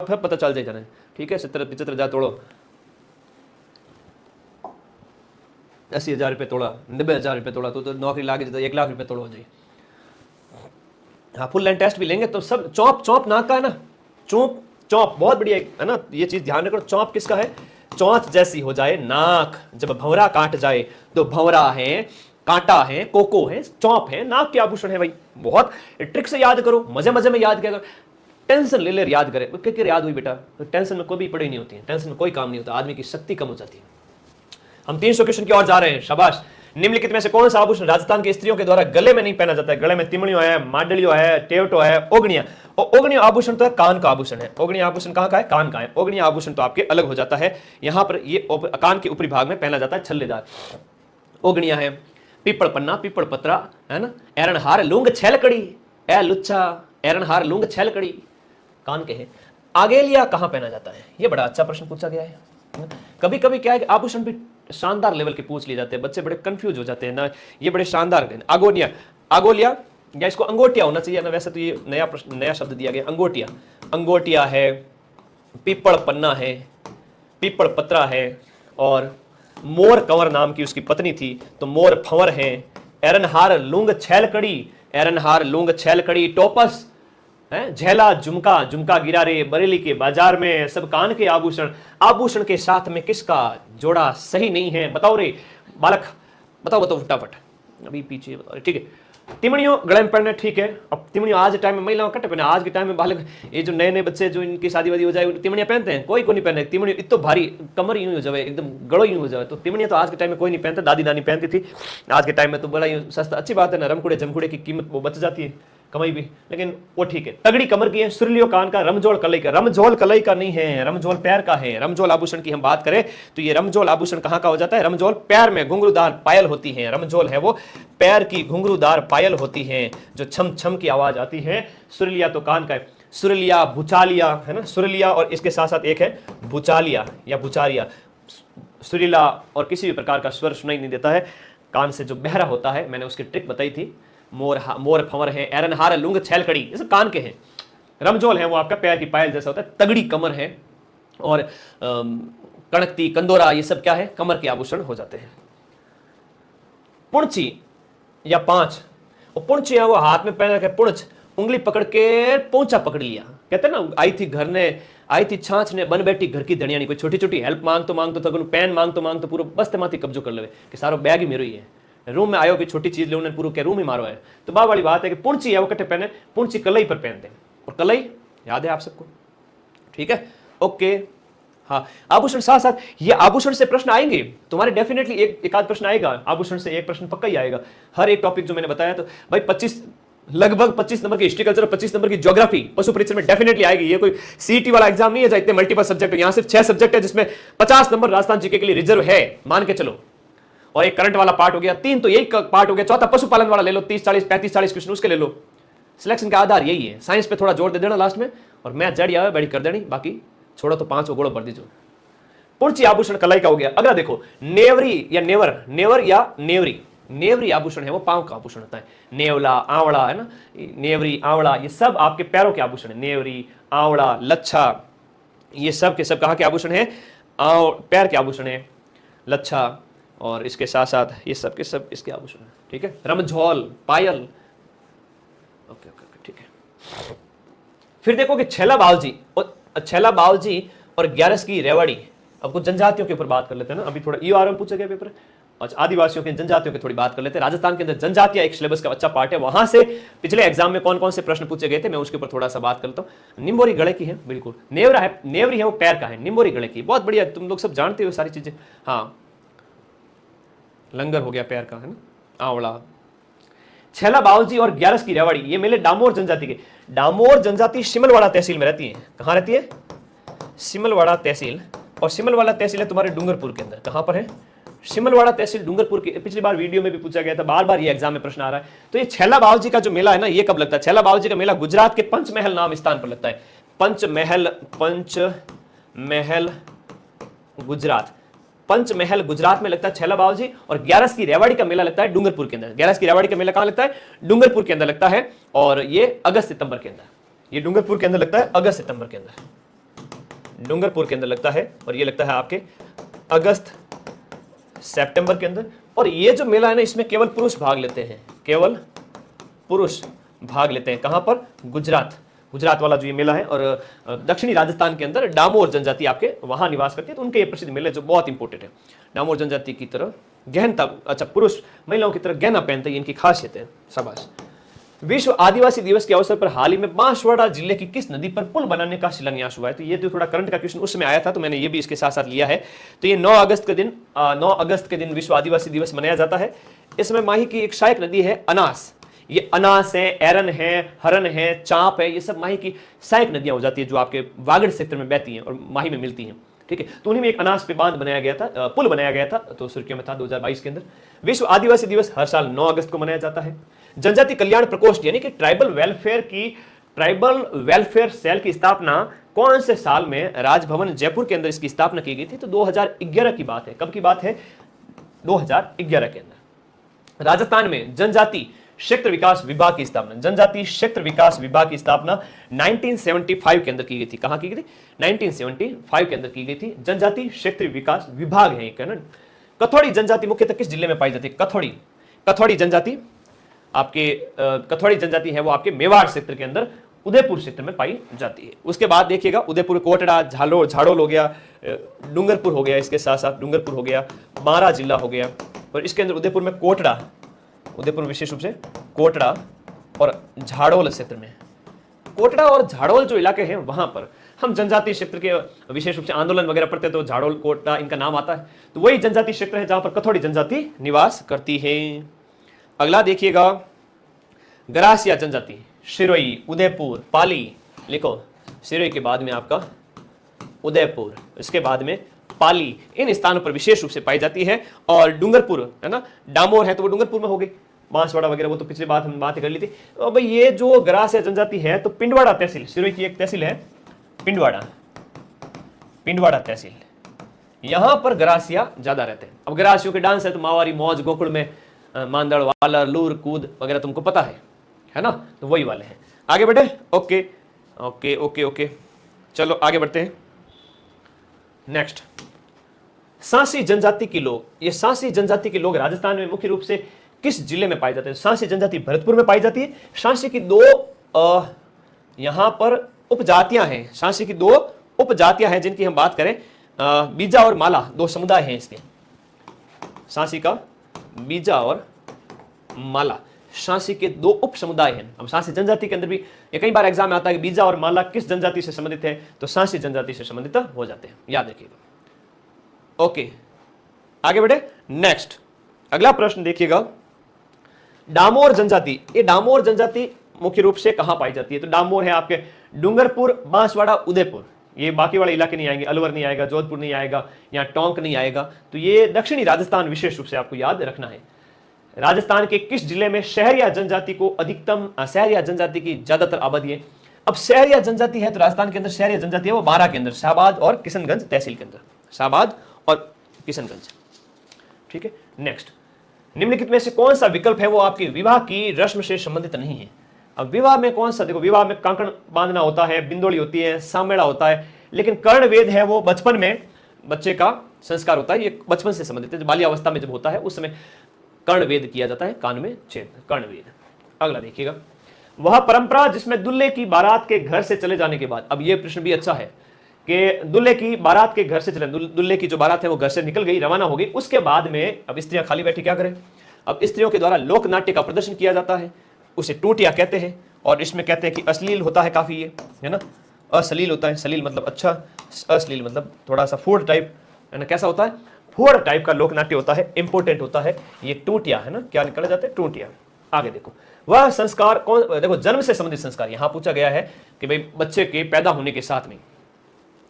फिर पता चल जाए जाना, ठीक है। 70-75 तोड़ो, 80,000 रुपये तोड़ा, 90,000 रुपये तोड़ा, तो नौकरी लाके 1 लाख रुपये तोड़ो जी। हाँ, फुल लाइन टेस्ट भी लेंगे तो सब चौंप नाक का है ना, चौंप बहुत बढ़िया है ना, ये चीज ध्यान रखो। चौंप किसका है? चौंच जैसी हो जाए नाक, जब भंवरा काट जाए तो भंवरा है, कांटा है, कोको है, चौंप है, नाक के आभूषण है भाई। बहुत ट्रिक से याद करो, मजे मजे में याद किया करो, टेंशन ले ले याद करे, क्या याद हुई बेटा, तो टेंशन में कोई भी पड़ी नहीं होती है, टेंशन में कोई काम नहीं होता, आदमी की शक्ति कम हो जाती है। हम 300 क्वेश्चन की ओर जा रहे हैं, शाबाश। निम्नलिखित में से कौन सा आभूषण राजस्थान की स्त्रियों के द्वारा गले में नहीं पहना जाता है? गले में तिमड़ियों है, माडलियों है, टेवटो है, ओगणिया। और ओगणिया आभूषण तो है कान का आभूषण है। ओगणिया आभूषण कहां का है? कान का है। ओगणिया आभूषण तो आपके अलग हो जाता है, यहां पर ये कान के ऊपरी भाग में पहना जाता है, छल्लेदार ओगणिया है। पीपल पन्ना, पीपल पत्रा है ना, एरणहार लूंग छेलकड़ी, ए लुच्चा एरणहार लूंग छेलकड़ी कान के हैं। आगेलिया कहां पहना जाता है? ये बड़ा अच्छा प्रश्न पूछा गया है। कभी कभी क्या है, आभूषण भी शानदार लेवल के पूछ लिए जाते हैं, बच्चे बड़े कंफ्यूज हो जाते हैं ना, ये बड़े शानदार हैं। आगोलिया या इसको अंगोटिया होना चाहिए ना, वैसे तो ये नया शब्द दिया गया, अंगोटिया है, पीपल पन्ना है, पीपल पत्रा है, और मोर कंवर नाम की उसकी पत्नी थी तो मोर फंवर है। एरनहार लुंग छेलकड़ी, टोपस है, झेला, झुमका गिरा रे बरेली के बाजार में, सब कान के आभूषण के साथ में किसका जोड़ा सही नहीं है? बताओ रे बालक, बताओ फटाफट, अभी पीछे बताओ, ठीक है। तिमड़ियों गले में पहनना, ठीक है। अब तिमड़ियों आज टाइम में महिलाओं कट पहने, आज के टाइम में बालक, ये जो नए बच्चे जो इनकी शादी वादी हो जाए तिमड़ियां पहनते हैं? कोई को नहीं पहने। तिमड़ियों इतना भारी, कमर यूं हो जाए, एकदम गड़ो यूं हो जाए, तो तिमड़ियां तो आज के टाइम में कोई नहीं पहनता, दादी नानी पहनती थी। आज के टाइम में तो बड़ा सस्ता, अच्छी बात है ना, रमकुड़े जमकुड़े की कीमत वो बच जाती है, कमाई भी, लेकिन वो ठीक है। तगड़ी कमर की है, सुरलियो कान का, रमजोल कलई का। रमजोल कलई का नहीं है, रमजोल पैर का है। रमजोल आभूषण की हम बात करें तो ये रमजोल आभूषण कहां का हो जाता है? रमजोल पैर में घुंघरूदार पायल होती है, रमजोल है वो पैर की घुंघरूदार पायल होती है जो छम छम की आवाज आती है। सुरलिया तो कान का है, सुरलिया, भुचालिया है ना, सुरलिया और इसके साथ साथ एक है भुचालिया या भुचारिया। सुरीला और किसी भी प्रकार का स्वर सुनाई नहीं देता है, कान से जो बहरा होता है, मैंने उसकी ट्रिक बताई थी। मोर फंवर है, एरनहार लुंग छेलकड़ी, ये सब कान के हैं। रमजोल है वो आपका पैर की पायल जैसा होता है, तगड़ी कमर है, और कणकती, कंदोरा, ये सब क्या है? कमर के आभूषण हो जाते हैं। पुणची या पांच, और पुणची है वो हाथ में पहन रखे, पुणच, उंगली पकड़ के पोंचा पकड़ लिया, कहते हैं ना, आई थी छाछ ने बन बैठी घर की धनिया नहीं। कोई छोटी छोटी हेल्प मांग तो पेन मांग तो पूरा बस्ते माती कब्जो कर ले कि सारो बैग ही मेरो ही है। रूम में आयो कि छोटी चीज ले उन्हें पूरा क्या रूम ही मारो है। तो बात वाली बात है कि पुणची है वो कट्टे पहने, पुणची कलई पर पहनते हैं, और कलई याद है आप सबको, ठीक है, ओके। हाँ, आभूषण साथ साथ ये आभूषण से प्रश्न आएंगे तुम्हारे, डेफिनेटली एक आध प्रश्न आएगा आभूषण से, एक प्रश्न पक्का ही आएगा हर एक टॉपिक जो मैंने बताया। तो भाई लगभग 25 नंबर की हिस्ट्री कल्चर, 25 नंबर की ज्योग्राफी पशु परीक्षण में डेफिनेटली आएगी। ये कोई सीईटी वाला एग्जाम नहीं है जहां इतने मल्टीपल सब्जेक्ट है, यहां सिर्फ 6 सब्जेक्ट है जिसमें 50 नंबर राजस्थान जीके के लिए रिजर्व है, मान के चलो। और एक करंट वाला पार्ट हो गया, 3 तो यही पार्ट हो गया, चौथा पशुपालन वाला ले लो, 30 40 35 40 क्वेश्चन उसके ले लो। सिलेक्शन का आधार यही है, साइंस पे थोड़ा जोर दे देना लास्ट में, और मैथ जड़ी आवे बड़ी कर देनी, बाकी छोड़ो तो 5 गोड़ो भर दीजिए। पुणची आभूषण कलाई का हो गया। अगला देखो, नेवरी या नेवरी आभूषण है वो पांव का आभूषण होता है। नेवला, आवड़ा है ना, नेवरी, आवड़ा, ये सब आपके पैरों के आभूषण है। नेवरी, आवड़ा, लच्छा, ये सब के सब कहां के आभूषण है? पैर के आभूषण है, लच्छा, और इसके साथ साथ ये सब के सब इसके आभूषण है, ठीक है। रमझोल, पायल, ओके, ठीक है। फिर देखो कि छेला बावजी और ग्यारस की रेवाड़ी। अब कुछ जनजातियों के ऊपर बात कर लेते हैं ना, अभी थोड़ा ईआर में पूछा गया पेपर, अच्छा आदिवासियों के जनजातियों की थोड़ी बात कर लेते हैं। राजस्थान के अंदर जनजातियां एक सिलेबस का अच्छा पार्ट है, वहां से पिछले एग्जाम में कौन कौन से प्रश्न पूछे गए थे मैं उसके ऊपर थोड़ा सा बात करता हूं। निम्बोरी गले की है, बिल्कुल। नेवरी है वो पैर का है, निम्बोरी गले की, बहुत बढ़िया, तुम लोग सब जानते हो सारी चीजें। हाँ, लंगर हो गया पैर का, है ना, आवड़ा। छेला बावजी और ग्यारस की रेवाड़ी, ये मेले डामोर जनजाति के। डामोर जनजाति सिमलवाड़ा तहसील में रहती है। कहां रहती है? सिमलवाड़ा तहसील, और सिमलवाड़ा तहसील है तुम्हारे डूंगरपुर के अंदर। कहां पर है? सिमलवाड़ा तहसील डूंगरपुर की। पिछली बार वीडियो में भी पूछा गया था, बार बार ये एग्जाम में प्रश्न आ रहा है। तो ये छेला बावजी का जो मेला है ना, ये कब लगता है? छेला बावजी का मेला गुजरात के पंचमहल नाम स्थान पर लगता है। पंचमहल गुजरात, पंचमहल गुजरात में लगता है छेला बावजी। और ग्यारस की रेवाड़ी का मेला लगता है डूंगरपुर के अंदर। ग्यारस की रेवाड़ी का मेला कहां लगता है? डूंगरपुर के अंदर लगता है, और ये अगस्त सितंबर के अंदर, ये डूंगरपुर के अंदर लगता है अगस्त सितंबर के अंदर। डूंगरपुर के अंदर लगता है, और ये लगता है आपके अगस्त सितंबर के अंदर। और ये जो मेला है ना, इसमें केवल पुरुष भाग लेते हैं, केवल पुरुष भाग लेते हैं। कहां पर? गुजरात, गुजरात वाला जो ये मेला है। और दक्षिणी राजस्थान के अंदर डामोर जनजाति आपके वहां निवास करती है, तो उनके ये प्रसिद्ध मेले जो बहुत इंपॉर्टेंट है। डामोर जनजाति की तरह गहनता, अच्छा पुरुष महिलाओं की तरह गहना पहनते हैं, इनकी खासियत है। शाबाश। विश्व आदिवासी दिवस के अवसर पर हाल ही में बांसवाड़ा जिले की किस नदी पर पुल बनाने का शिलान्यास हुआ है? तो ये जो थोड़ा करंट का क्वेश्चन उस समय आया था, तो मैंने ये भी इसके साथ साथ लिया है। तो ये 9 अगस्त के दिन विश्व आदिवासी दिवस मनाया जाता है। इसमें माही की एक सहायक नदी है अनास। ये अनास है, एरन है, हरन है, चांप है, ये सब माही की सहायक नदियां हो जाती है जो आपके वागड़ क्षेत्र में बहती हैं और माही में मिलती हैं। ठीक है, तो उन्हीं में एक अनास पे बांध बनाया गया था, पुल बनाया गया था, तो सुर्खियों में था 2022 के अंदर। विश्व आदिवासी दिवस हर साल 9 अगस्त को मनाया जाता है। जनजाति कल्याण प्रकोष्ठ यानी कि ट्राइबल वेलफेयर सेल की स्थापना कौन से साल में राजभवन जयपुर के अंदर इसकी स्थापना की गई थी? तो 2011 की बात है। कब की बात है? 2011 के अंदर। राजस्थान में जनजाति क्षेत्र विकास विभाग की स्थापना, जनजाति क्षेत्र विकास विभाग की स्थापना 1975 के अंदर की गई थी। कहां की गई थी? 1975 के अंदर की गई थी। जनजाति क्षेत्र विकास विभाग है एक। कथौड़ी जनजाति मुख्यतः किस जिले में पाई जाती है? कथौड़ी जनजाति आपके कथौड़ी जनजाति है वो आपके मेवाड़ क्षेत्र के अंदर उदयपुर क्षेत्र में पाई जाती है। उसके बाद देखिएगा उदयपुर, कोटड़ा, झाड़ोल हो गया, डूंगरपुर हो गया, इसके साथ साथ डूंगरपुर हो गया, बारा जिला हो गया, और इसके अंदर उदयपुर में कोटड़ा, उदयपुर विशेष रूप से कोटड़ा और झाड़ोल क्षेत्र में, कोटड़ा और झाड़ोल जो इलाके हैं वहां पर हम जनजाति क्षेत्र के विशेष रूप से आंदोलन वगैरह पढ़ते हैं, तो झाड़ोल, कोटड़ा इनका नाम आता है। तो वही जनजाति क्षेत्र है जहां पर कथौड़ी जनजाति निवास करती है। अगला देखिएगा गरासिया जनजाति, सिरोही, उदयपुर, पाली, लिखो सिरोही के बाद में आपका उदयपुर, इसके बाद में पाली, इन स्थानों पर विशेष रूप से पाई जाती है। और डूंगरपुर है ना, डामोर है तो वो डूंगरपुर में हो गई, बांसवाड़ा वगैरह वो तो पिछली बात हम बात कर ली थी। तो भाई ये जो गरासिया जनजाति है तो पिंडवाड़ा तहसील, सिरोही की एक तहसील है पिंडवाड़ा तहसील, यहां पर गरासिया ज्यादा रहते हैं। अब गरासियों के डांस है तो मावारी, मौज, गोकुड़ में मांदड़, वालर, लूर, कूद वगैरह तुमको पता है ना, तो वही वाले हैं। आगे बढ़े, ओके ओके ओके ओके, चलो आगे बढ़ते हैं। नेक्स्ट, सांसी जनजाति के लोग, ये सांसी जनजाति के लोग राजस्थान में मुख्य रूप से किस जिले में पाए जाते हैं? सांसी जनजाति भरतपुर में पाई जाती है। सांसी की दो यहां पर उपजातियां हैं, सांसी की दो उपजातियां हैं जिनकी हम बात करें, बीजा और माला, दो समुदाय हैं इसके, सांसी का बीजा और माला, सांसी के दो उप समुदाय हैं। अब सांसी जनजाति के अंदर भी ये कई बार एग्जाम में आता है कि बीजा और माला किस जनजाति से संबंधित है, तो सांसी जनजाति से संबंधित हो जाते हैं, याद रखिएगा। ओके, आगे बढ़े। नेक्स्ट, अगला प्रश्न देखिएगा, डामोर जनजाति, ये डामोर जनजाति मुख्य रूप से कहां पाई जाती है? तो डामोर है आपके डूंगरपुर, बांसवाड़ा, उदयपुर, ये बाकी वाले इलाके नहीं आएंगे, अलवर नहीं आएगा, जोधपुर नहीं आएगा, यहाँ टोंक नहीं आएगा, तो ये दक्षिणी राजस्थान विशेष रूप से आपको याद रखना है। राजस्थान के किस जिले में शहरिया जनजाति को अधिकतम, शहरिया जनजाति की ज्यादातर आबादी है? अब शहरिया जनजाति है तो राजस्थान के अंदर शहरिया जनजाति है वो 12 के अंदर, शाहबाद और किशनगंज तहसील के अंदर, शाहबाद और किशनगंज। ठीक है, नेक्स्ट, निम्नलिखित में से कौन सा विकल्प है वो आपके विवाह की रस्म से संबंधित नहीं है? अब विवाह में कौन सा, देखो विवाह में कांकण बांधना होता है, बिंदोड़ी होती है, सामेड़ा होता है, लेकिन कर्णवेद है वो बचपन में बच्चे का संस्कार होता है, ये बचपन से संबंधित है, बाल्यावस्था में जब होता है उस समय कर्णवेद किया जाता है, कान में छेद, कर्णवेद। अगला देखिएगा, वह परंपरा जिसमें दूल्हे की बारात के घर से चले जाने के बाद, अब ये प्रश्न भी अच्छा है कि दूल्हे की बारात के घर से चले, दूल्हे की जो बारात है वो घर से निकल गई, रवाना हो गई, उसके बाद में अब स्त्रियां खाली बैठी क्या करें? अब स्त्रियों के द्वारा लोक नाट्य का प्रदर्शन किया जाता है, उसे टूटिया कहते हैं, और इसमें कहते हैं कि अश्लील होता है काफी, ये है ना, अश्लील होता है, सलील मतलब अच्छा, अश्लील मतलब थोड़ा सा फूड टाइप, है ना, कैसा होता है? फूड टाइप का लोक नाट्य होता है, इंपोर्टेंट होता है ये टूटिया, है ना, क्या निकला जाता है? टूटिया। आगे देखो, वह संस्कार कौन, देखो जन्म से संबंधित संस्कार यहां पूछा गया है कि भाई बच्चे के पैदा होने के साथ में,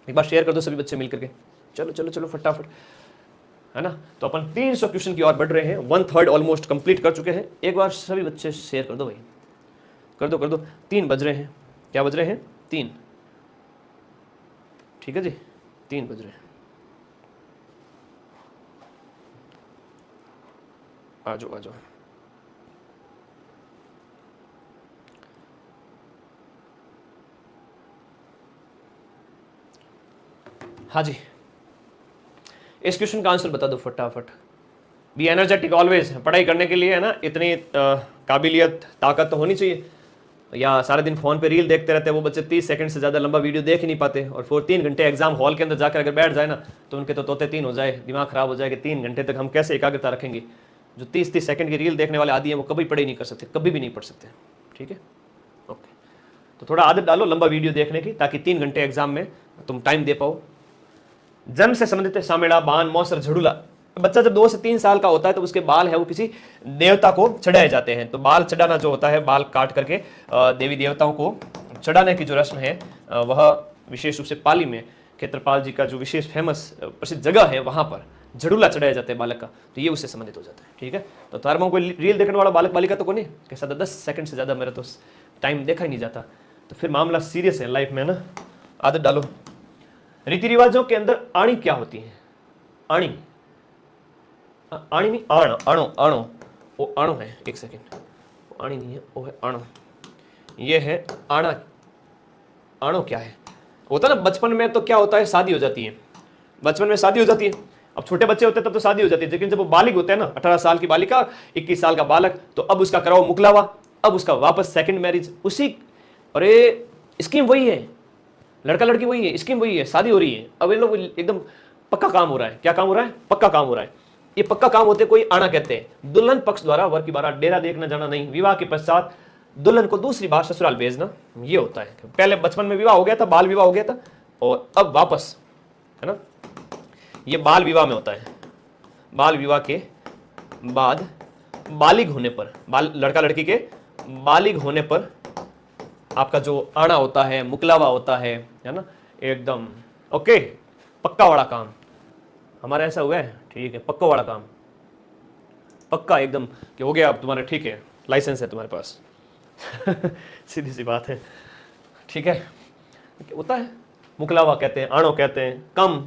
एक बार शेयर कर दो सभी बच्चे मिलकर के, चलो चलो चलो फटाफट, है ना। तो अपन 300 क्वेश्चन की ओर बढ़ रहे हैं, 1/3 ऑलमोस्ट कंप्लीट कर चुके हैं। एक बार सभी बच्चे शेयर कर दो भाई, कर दो। 3 बज रहे हैं, क्या बज रहे हैं? 3, ठीक है जी, 3 बज रहे हैं। आ जाओ। हाँ जी, इस क्वेश्चन का आंसर बता दो फटाफट। बी एनर्जेटिक ऑलवेज, पढ़ाई करने के लिए है ना इतनी काबिलियत ताकत तो होनी चाहिए। या सारे दिन फोन पे रील देखते रहते हैं वो बच्चे, 30 सेकंड से ज़्यादा लंबा वीडियो देख ही नहीं पाते, और 3 घंटे एग्जाम हॉल के अंदर जाकर अगर बैठ जाए ना तो उनके तो तोते तीन हो जाए, दिमाग खराब हो जाए कि 3 घंटे तक हम कैसे एकाग्रता रखेंगे। जो 30-30 सेकंड की रील देखने वाले आदि हैं वो कभी पढ़ाई नहीं कर सकते, कभी भी नहीं पढ़ सकते। ठीक है, ओके। तो थोड़ा आदत डालो लंबा वीडियो देखने की, ताकि 3 घंटे एग्जाम में तुम टाइम दे पाओ। जन्म से संबंधित है सामेड़ा, बान, मौसर, झड़ूला। बच्चा जब 2 से 3 साल का होता है तो उसके बाल है वो किसी देवता को चढ़ाए जाते हैं। तो बाल चढ़ाना जो होता है, बाल काट करके देवी देवताओं को चढ़ाने की जो रस्म है वह विशेष रूप से पाली में क्षेत्रपाल जी का जो विशेष फेमस प्रसिद्ध जगह है वहां पर झड़ूला चढ़ाया जाता है बालक का, तो ये उससे संबंधित हो जाता है। ठीक है, तो तारमों को रील देखने वाला बालक बालिका तो कौन है, कैसा 10 सेकंड से ज़्यादा मेरा तो टाइम देखा ही नहीं जाता, तो फिर मामला सीरियस है लाइफ में ना। आदत डालो। रीति रिवाजों के अंदर आणी क्या होती है? आणी, आणी नहीं, आण, अणो, अणो, वो अणो है, एक सेकेंड, आणी नहीं है, वो है अणो, ये है आणा। अणो क्या है? होता ना बचपन में तो क्या होता है, शादी हो जाती है, बचपन में शादी हो जाती है। अब छोटे बच्चे होते हैं तब तो शादी हो जाती है, लेकिन जब वो बालिग होते हैं ना, 18 साल की बालिका, 21 साल का बालक, तो अब उसका कराओ मुकलावा, अब उसका वापस सेकंड मैरिज, उसी, अरे स्कीम वही है, लड़का लड़की वही है, स्कीम वही है, शादी हो रही है। अब इन लोग एकदम पक्का काम हो रहा है। क्या काम हो रहा है? पक्का काम हो रहा है। ये पक्का काम होते कोई आना कहते हैं। दुल्हन पक्ष द्वारा वर की बारात डेरा देखना जाना नहीं, विवाह के पश्चात दुल्हन को दूसरी बार ससुराल भेजना, ये होता है। पहले बचपन में विवाह हो गया था, बाल विवाह हो गया था, और अब वापस, है ना, ये बाल विवाह में होता है। बाल विवाह के बाद बालिग होने पर, लड़का लड़की के बालिग होने पर आपका जो आना होता है, मुकलावा होता है ना, एकदम ओके, पक्का वाला काम। हमारा ऐसा हुआ है, ठीक है, पक्का वाला काम, पक्का एकदम कि हो गया अब तुम्हारे, ठीक है, लाइसेंस है तुम्हारे पास सीधी सी बात है। ठीक है, होता है, मुकलावा कहते हैं, आणो कहते हैं, कम,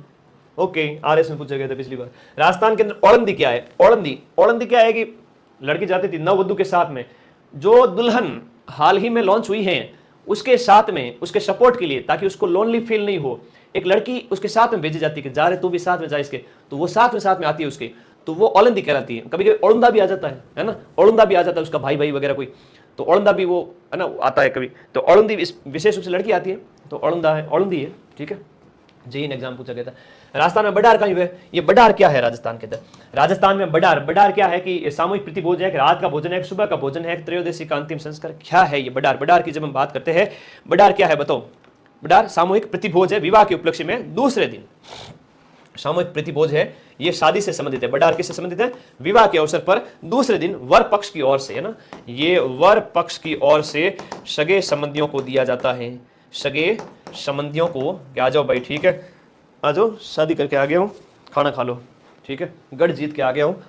ओके। आरएस में पूछा गया था पिछली बार। राजस्थान के अंदर औलंदी क्या है? औलंदी क्या है कि लड़की जाती थी नववधु के साथ में, जो दुल्हन हाल ही में लॉन्च हुई है उसके साथ में, उसके सपोर्ट के लिए, ताकि उसको लोनली फील नहीं हो, एक लड़की उसके साथ में भेजी जाती है कि जा रहे तू भी साथ में जा इसके, तो वो साथ में आती है उसके, तो वो औलंदी कहलाती है। कभी कभी औलंदा भी आ जाता है ना, औलंदा भी आ जाता है, उसका भाई वगैरह कोई, तो औलंदा भी वो है ना आता है कभी, तो औलंदी इस विशेष रूप से लड़की आती है, तो औलंदा है, औलंदी है। ठीक है, जेईन एग्जाम पूछा गया था। राजस्थान में बडार कहीं है? ये बडार क्या है राजस्थान के अंदर? राजस्थान में बडार क्या है कि सामूहिक प्रतिभोज है, रात का भोजन है, सुबह का भोजन है, त्रयोदशी का अंतिम संस्कार। क्या है ये बडार की जब हम बात करते हैं, बडार क्या है बताओ? बडार सामूहिक प्रतिभोज है, विवाह के उपलक्ष्य में दूसरे दिन सामूहिक प्रतिभोज है, ये शादी से संबंधित है। बडार किससे संबंधित है? विवाह के अवसर पर दूसरे दिन वर पक्ष की ओर से, है ना, ये वर पक्ष की ओर से सगे संबंधियों को दिया जाता है। सगे संबंधियों को, आ जाओ भाई, ठीक है, आ जाओ, शादी करके आ गया हूँ, खाना खा लो, ठीक है, गढ़ जीत के आ गया हूँ,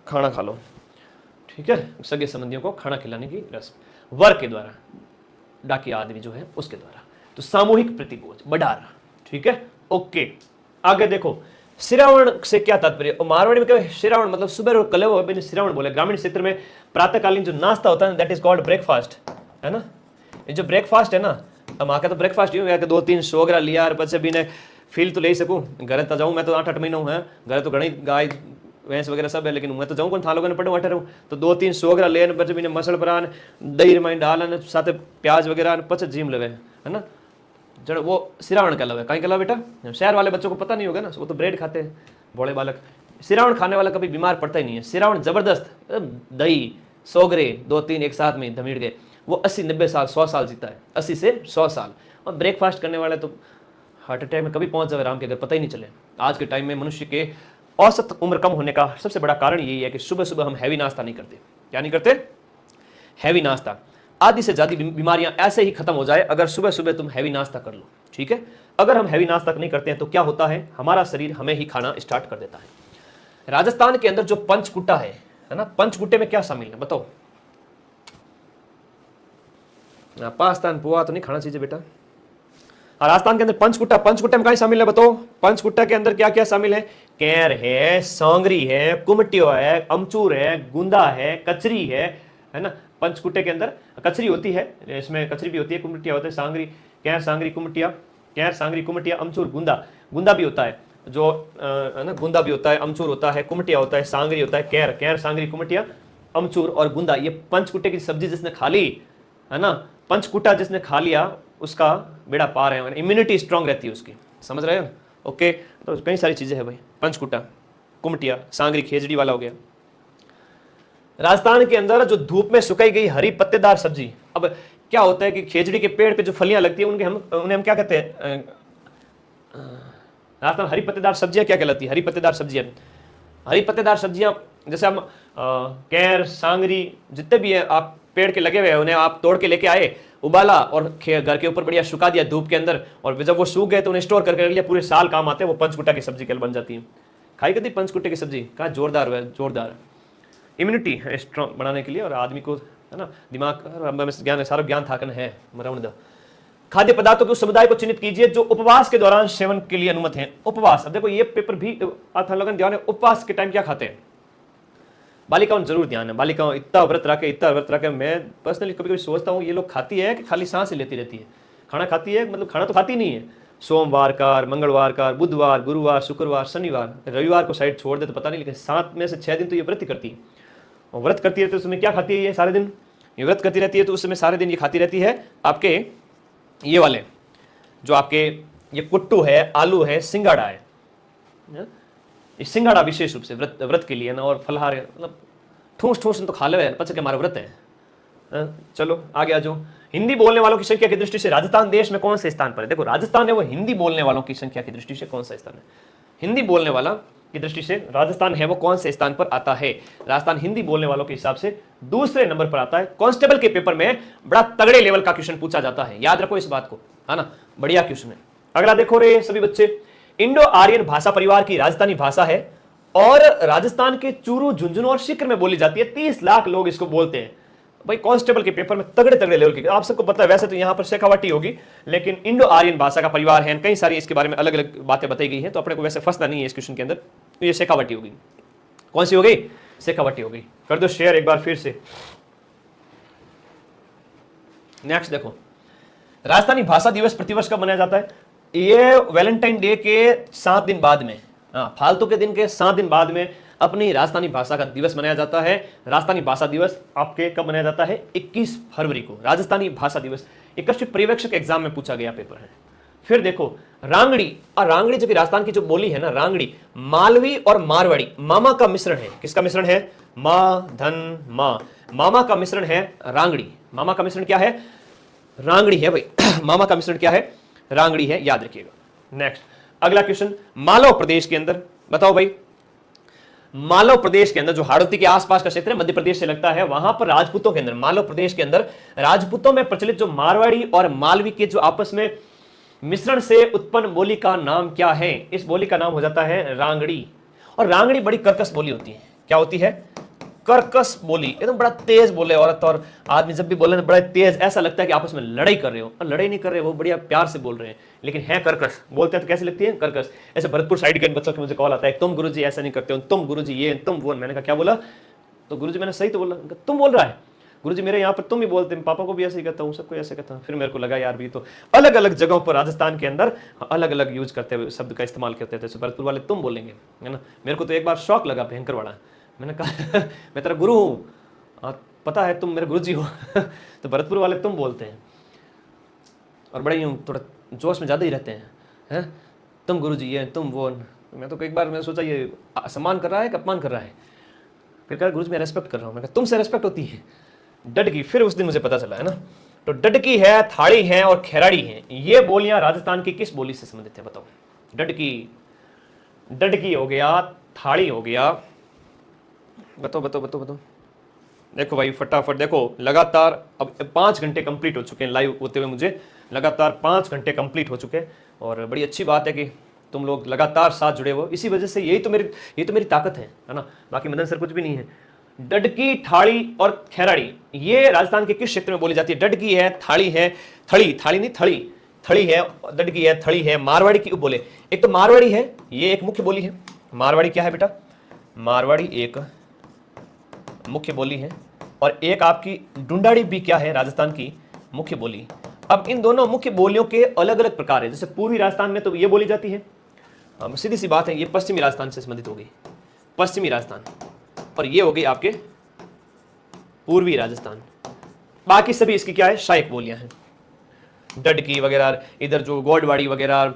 खाना खा लो, ठीक है। सगे संबंधियों को खाना खिलाने की रस्म वर के द्वारा, डाकिया आदमी जो है उसके द्वारा, तो सामूहिक प्रतिभोज बडार। ठीक है, ओके। आगे देखो, श्रावण से क्या तात्पर्य? मारवाड़ी में क्या है? श्रावण मतलब सुबह और कलेवा, मैंने श्रावण बोले। ग्रामीण क्षेत्र में प्रातःकालीन जो नाश्ता होता है दैट इज कॉल्ड ब्रेकफास्ट, है ना। ये जो ब्रेकफास्ट है ना, हम आके तो ब्रेकफास्ट यूँ 2-3 100 ग्राम लिया और પછી भी ने फील तो ले सकूँ। घर तो जाऊँ मैं तो 8-8 महीना हूँ, घर तो घनी गाय भैंस वगैरह सब है, लेकिन मैं तो जाऊँ कौन था लोगों ने पढ़ू 8 रहूँ, तो 2-3 100 ग्राम लेने પછી भी मसल परान दही रमाई डालन साथ प्याज वगैरह પછી जिम लगे, है ना। जड़ वो श्रावण कहलावे। कहीं कहलावे बेटा? शहर वाले बच्चों को पता नहीं होगा ना, वो तो ब्रेड खाते हैं भोले बालक। श्रावण खाने वाला कभी बीमार पड़ता ही नहीं है। श्रावण जबरदस्त, दही 100 ग्रे 2-3 एक साथ में धमीड़ गए, वो 80-90 साल 100 साल जीता है, 80 से 100 साल। और ब्रेकफास्ट करने वाले तो हार्ट अटैक में कभी पहुंच जाए आराम के, अगर पता ही नहीं चले। आज के टाइम में मनुष्य के औसत उम्र कम होने का सबसे बड़ा कारण यही है कि सुबह सुबह हम हैवी नाश्ता नहीं करते। क्या नहीं करते? हैवी नाश्ता। आधी से ज़्यादा बीमारियां ऐसे ही खत्म हो जाए अगर सुबह सुबह तुम हैवी नाश्ता कर लो। ठीक है, अगर हम हैवी नाश्ता नहीं करते हैं तो क्या होता है, हमारा शरीर हमें ही खाना स्टार्ट कर देता है। राजस्थान के अंदर जो पंचकुटा है ना, पंचकुटे में क्या शामिल है बताओ? पास्ता पोहा तो नहीं खाना चाहिए बेटा। राजस्थान के अंदर पंचकुटा में क्या शामिल है बताओ? पंचकुटा के अंदर क्या क्या शामिल है? कैर है, सांगरी है, कुमटियो है, अमचूर है, गुंदा है, कचरी है ना। पंचकुटे के अंदर कचरी होती है, इसमें कचरी भी होती है, कुमटिया होता है, सांगरी, कैर, सांगरी, कुमटिया, कैर, सांगरी, कुमटिया, अमचूर, गुंदा। गुंदा भी होता है, जो है ना, गुंदा भी होता है, अमचूर होता है, कुमटिया होता है, सांगरी होता है, कैर, कैर, सांगरी, कुमटिया, अमचूर और गुंदा। ये पंचकुटे की सब्जी जिसने खा ली है ना, पंचकुटा जिसने खा लिया उसका बेड़ा पार है, इम्यूनिटी स्ट्रांग रहती है उसकी, समझ रहे हो। ओके, तो कई सारी चीजें हैं भाई, पंचकुटा, कुमटिया, सांगरी, खेजड़ी वाला हो गया। राजस्थान के अंदर जो धूप में सुखाई गई हरी पत्तेदार सब्जी, अब क्या होता है कि खेजड़ी के पेड़ पे जो फलियां लगती है उन्हें हम क्या कहते हैं, राजस्थान हरी पत्तेदार सब्जियां क्या कहलाती है, हरी पत्तेदार सब्जियां। हरी पत्तेदार सब्जियां जैसे हम कैर, सांगरी जितने भी है आप पेड़ के लगे हुए हैं उन्हें आप तोड़ के लेके आए, उबाला और घर के ऊपर बढ़िया सुखा दिया धूप के अंदर, और जब वो सूख गए तो उन्हें स्टोर करके रख लिया, पूरे साल काम आते हैं, वो पंचकुटा की सब्जी कल बन जाती है। खाई कभी पंचकुटे की सब्जी, कहा जोरदार है, जोरदार इम्यूनिटी है स्ट्रॉन्ग बनाने के लिए, और आदमी को है ना दिमाग ज्ञान सारा ज्ञान थाकन है मराउंड। खाद्य पदार्थों के उस समुदाय को चिन्हित कीजिए जो उपवास के दौरान सेवन के लिए अनुमत हैं। उपवास, अब देखो ये पेपर भी आप लोगों ध्यान है, उपवास के टाइम क्या खाते हैं, बालिकाओं जरूर ध्यान है, बालिकाओं इतना व्रत रखे, इतना व्रत रखे। मैं पर्सनली कभी कभी सोचता हूँ ये लोग खाती है कि खाली सांस ही लेती रहती है, खाना खाती है मतलब खाना तो खाती नहीं है। सोमवार का, मंगलवार का, बुधवार, गुरुवार, शुक्रवार, शनिवार, रविवार को साइड छोड़ दे तो पता नहीं, लेकिन 7 में से 6 दिन तो ये व्रत ही करती है। और व्रत करती रहती है तो उसमें क्या खाती है ये सारे दिन, ये व्रत करती रहती है तो उसमें सारे दिन ये खाती रहती है आपके ये वाले जो आपके ये कुट्टू है, आलू है, सिंगाड़ा है, सिंगाड़ा विशेष रूप से व्रत के लिए ना, और फलहार मतलब ठूस ठूस तो खा ले पच के हमारा व्रत है। चलो आगे आ जाओ। हिंदी बोलने वालों की संख्या की दृष्टि से राजस्थान देश में कौन से स्थान पर है, देखो राजस्थान है वो हिंदी बोलने वालों की संख्या की दृष्टि से कौन सा स्थान है, हिंदी बोलने वाला की दृष्टि से राजस्थान है वो कौन से स्थान पर आता है। राजस्थान हिंदी बोलने वालों के हिसाब से दूसरे नंबर पर आता है। कांस्टेबल के पेपर में बड़ा तगड़े लेवल का क्वेश्चन पूछा जाता है, याद रखो इस बात को, है ना, बढ़िया क्वेश्चन है। अगला देखो रे सभी बच्चे, इंडो आर्यन भाषा परिवार की राजस्थानी भाषा है और राजस्थान के चूरू, झुंझुनू और सीकर में बोली जाती है। 30 लाख लोग इसको बोलते हैं भाई। कांस्टेबल के पेपर में तगड़े तगड़े लेवल की, आप सबको पता है वैसे तो यहां पर शेखावटी होगी, लेकिन इंडो आर्यन भाषा का परिवार है, कई सारी इसके बारे में अलग अलग बातें बताई गई हैं, तो अपने को वैसे फंसना नहीं है इस क्वेश्चन के अंदर। तो ये शेखावटी होगी, कौन सी हो गई, शेखावटी हो गई। कर दो शेयर एक बार फिर से। नेक्स्ट देखो, राजस्थानी भाषा दिवस प्रतिवर्ष कब मनाया जाता है, ये वैलेंटाइन डे के 7 दिन बाद में, फालतू के दिन के 7 दिन बाद में अपनी राजस्थानी भाषा का दिवस मनाया जाता है। राजस्थानी भाषा दिवस आपके कब मनाया जाता है, 21 फरवरी को राजस्थानी भाषा दिवस। एक कृषि पर्यवेक्षक एग्जाम में पूछा गया पेपर है। फिर देखो रांगड़ी, और रांगड़ी जो कि राजस्थान की जो बोली है ना, रांगड़ी मालवी और मारवाड़ी मामा का मिश्रण है। किसका मिश्रण है, माँ धन माँ, मामा का मिश्रण है रांगड़ी। मामा का मिश्रण क्या है, रांगड़ी है भाई। मामा का मिश्रण क्या है, रांगड़ी है, याद रखिएगा। नेक्स्ट अगला क्वेश्चन, मालव प्रदेश के अंदर बताओ भाई, मालव प्रदेश के अंदर जो हाड़ौती के आसपास का क्षेत्र है, मध्य प्रदेश से लगता है, वहां पर राजपूतों के अंदर, मालव प्रदेश के अंदर राजपूतों में प्रचलित जो मारवाड़ी और मालवी के जो आपस में मिश्रण से उत्पन्न बोली का नाम क्या है, इस बोली का नाम हो जाता है रांगड़ी। और रांगड़ी बड़ी कर्कश बोली होती है, क्या होती है, कर्कश बोली, एकदम बड़ा तेज बोले औरत और आदमी जब भी बोले ना बड़ा तेज, ऐसा लगता है कि आपस में लड़ाई कर रहे हो, और लड़ाई नहीं कर रहे, वो बढ़िया प्यार से बोल रहे हैं, लेकिन है कर्कश, बोलते हैं तो कैसी लगती है, कर्कश। ऐसे भरतपुर साइड के बच्चों के मुझे कॉल आता है, तुम गुरुजी ऐसा नहीं करते हो, तुम गुरुजी ये, तुम वो। मैंने कहा क्या बोला, तो गुरुजी मैंने सही तो बोला, तुम बोल रहा है गुरुजी, मेरे यहाँ पर तुम ही बोलते हैं, पापा को भी ऐसे ही कहता हूँ, सबको ऐसे कहता हूँ। फिर मेरे को लगा यार भी तो अलग अलग जगहों पर राजस्थान के अंदर अलग अलग यूज करते हुए शब्द का इस्तेमाल करते थे। भरतपुर वाले तुम बोलेंगे, है ना। मेरे को तो एक बार शौक लगा भयंकर वाला, मैंने कहा मैं तेरा गुरु हूँ, पता है तुम मेरे गुरुजी हो। तो भरतपुर वाले तुम बोलते हैं और बड़े यूँ थोड़ा जोश में ज़्यादा ही रहते हैं, तुम गुरुजी ये, तुम वो। मैं तो कई बार मैंने सोचा ये सम्मान कर रहा है कि अपमान कर रहा है। फिर कहा गुरुजी मैं रेस्पेक्ट कर रहा हूँ। मैं कहा तुमसे रेस्पेक्ट होती है, डडकी। फिर उस दिन मुझे पता चला, है ना। तो डडकी है, थाड़ी है और खैराड़ी है, ये बोलियां राजस्थान की किस बोली से संबंधित है, बताओ। डडकी, डडकी हो गया, थाड़ी हो गया, बताओ बताओ बताओ बताओ। देखो भाई फटाफट देखो, लगातार अब 5 घंटे कंप्लीट हो चुके हैं लाइव होते हुए, मुझे लगातार 5 घंटे कंप्लीट हो चुके हैं, और बड़ी अच्छी बात है कि तुम लोग लगातार साथ जुड़े हो। इसी वजह से यही तो मेरी ताकत है ना, बाकी मदन सर कुछ भी नहीं है। डडकी, थाड़ी और खैराड़ी ये राजस्थान के किस क्षेत्र में बोली जाती है, डडकी है, थाड़ी है, थड़ी, थाड़ी नहीं थड़ी, थड़ी है, डडकी है, थड़ी है, मारवाड़ी की उपबोले। एक तो मारवाड़ी है, ये एक मुख्य बोली है। मारवाड़ी क्या है बेटा, मारवाड़ी एक मुख्य बोली है, और एक आपकी डुंडाड़ी भी क्या है, राजस्थान की मुख्य बोली। अब इन दोनों मुख्य बोलियों के अलग अलग प्रकार है। जैसे पूर्वी राजस्थान में तो ये बोली जाती है, सीधी सी बात है, ये पश्चिमी राजस्थान से संबंधित हो गई, पश्चिमी राजस्थान, और ये हो गई आपके पूर्वी राजस्थान। बाकी सभी इसकी क्या है, सहायक बोलियां हैं, डडकी वगैरह, इधर जो गोडवाड़ी वगैरह,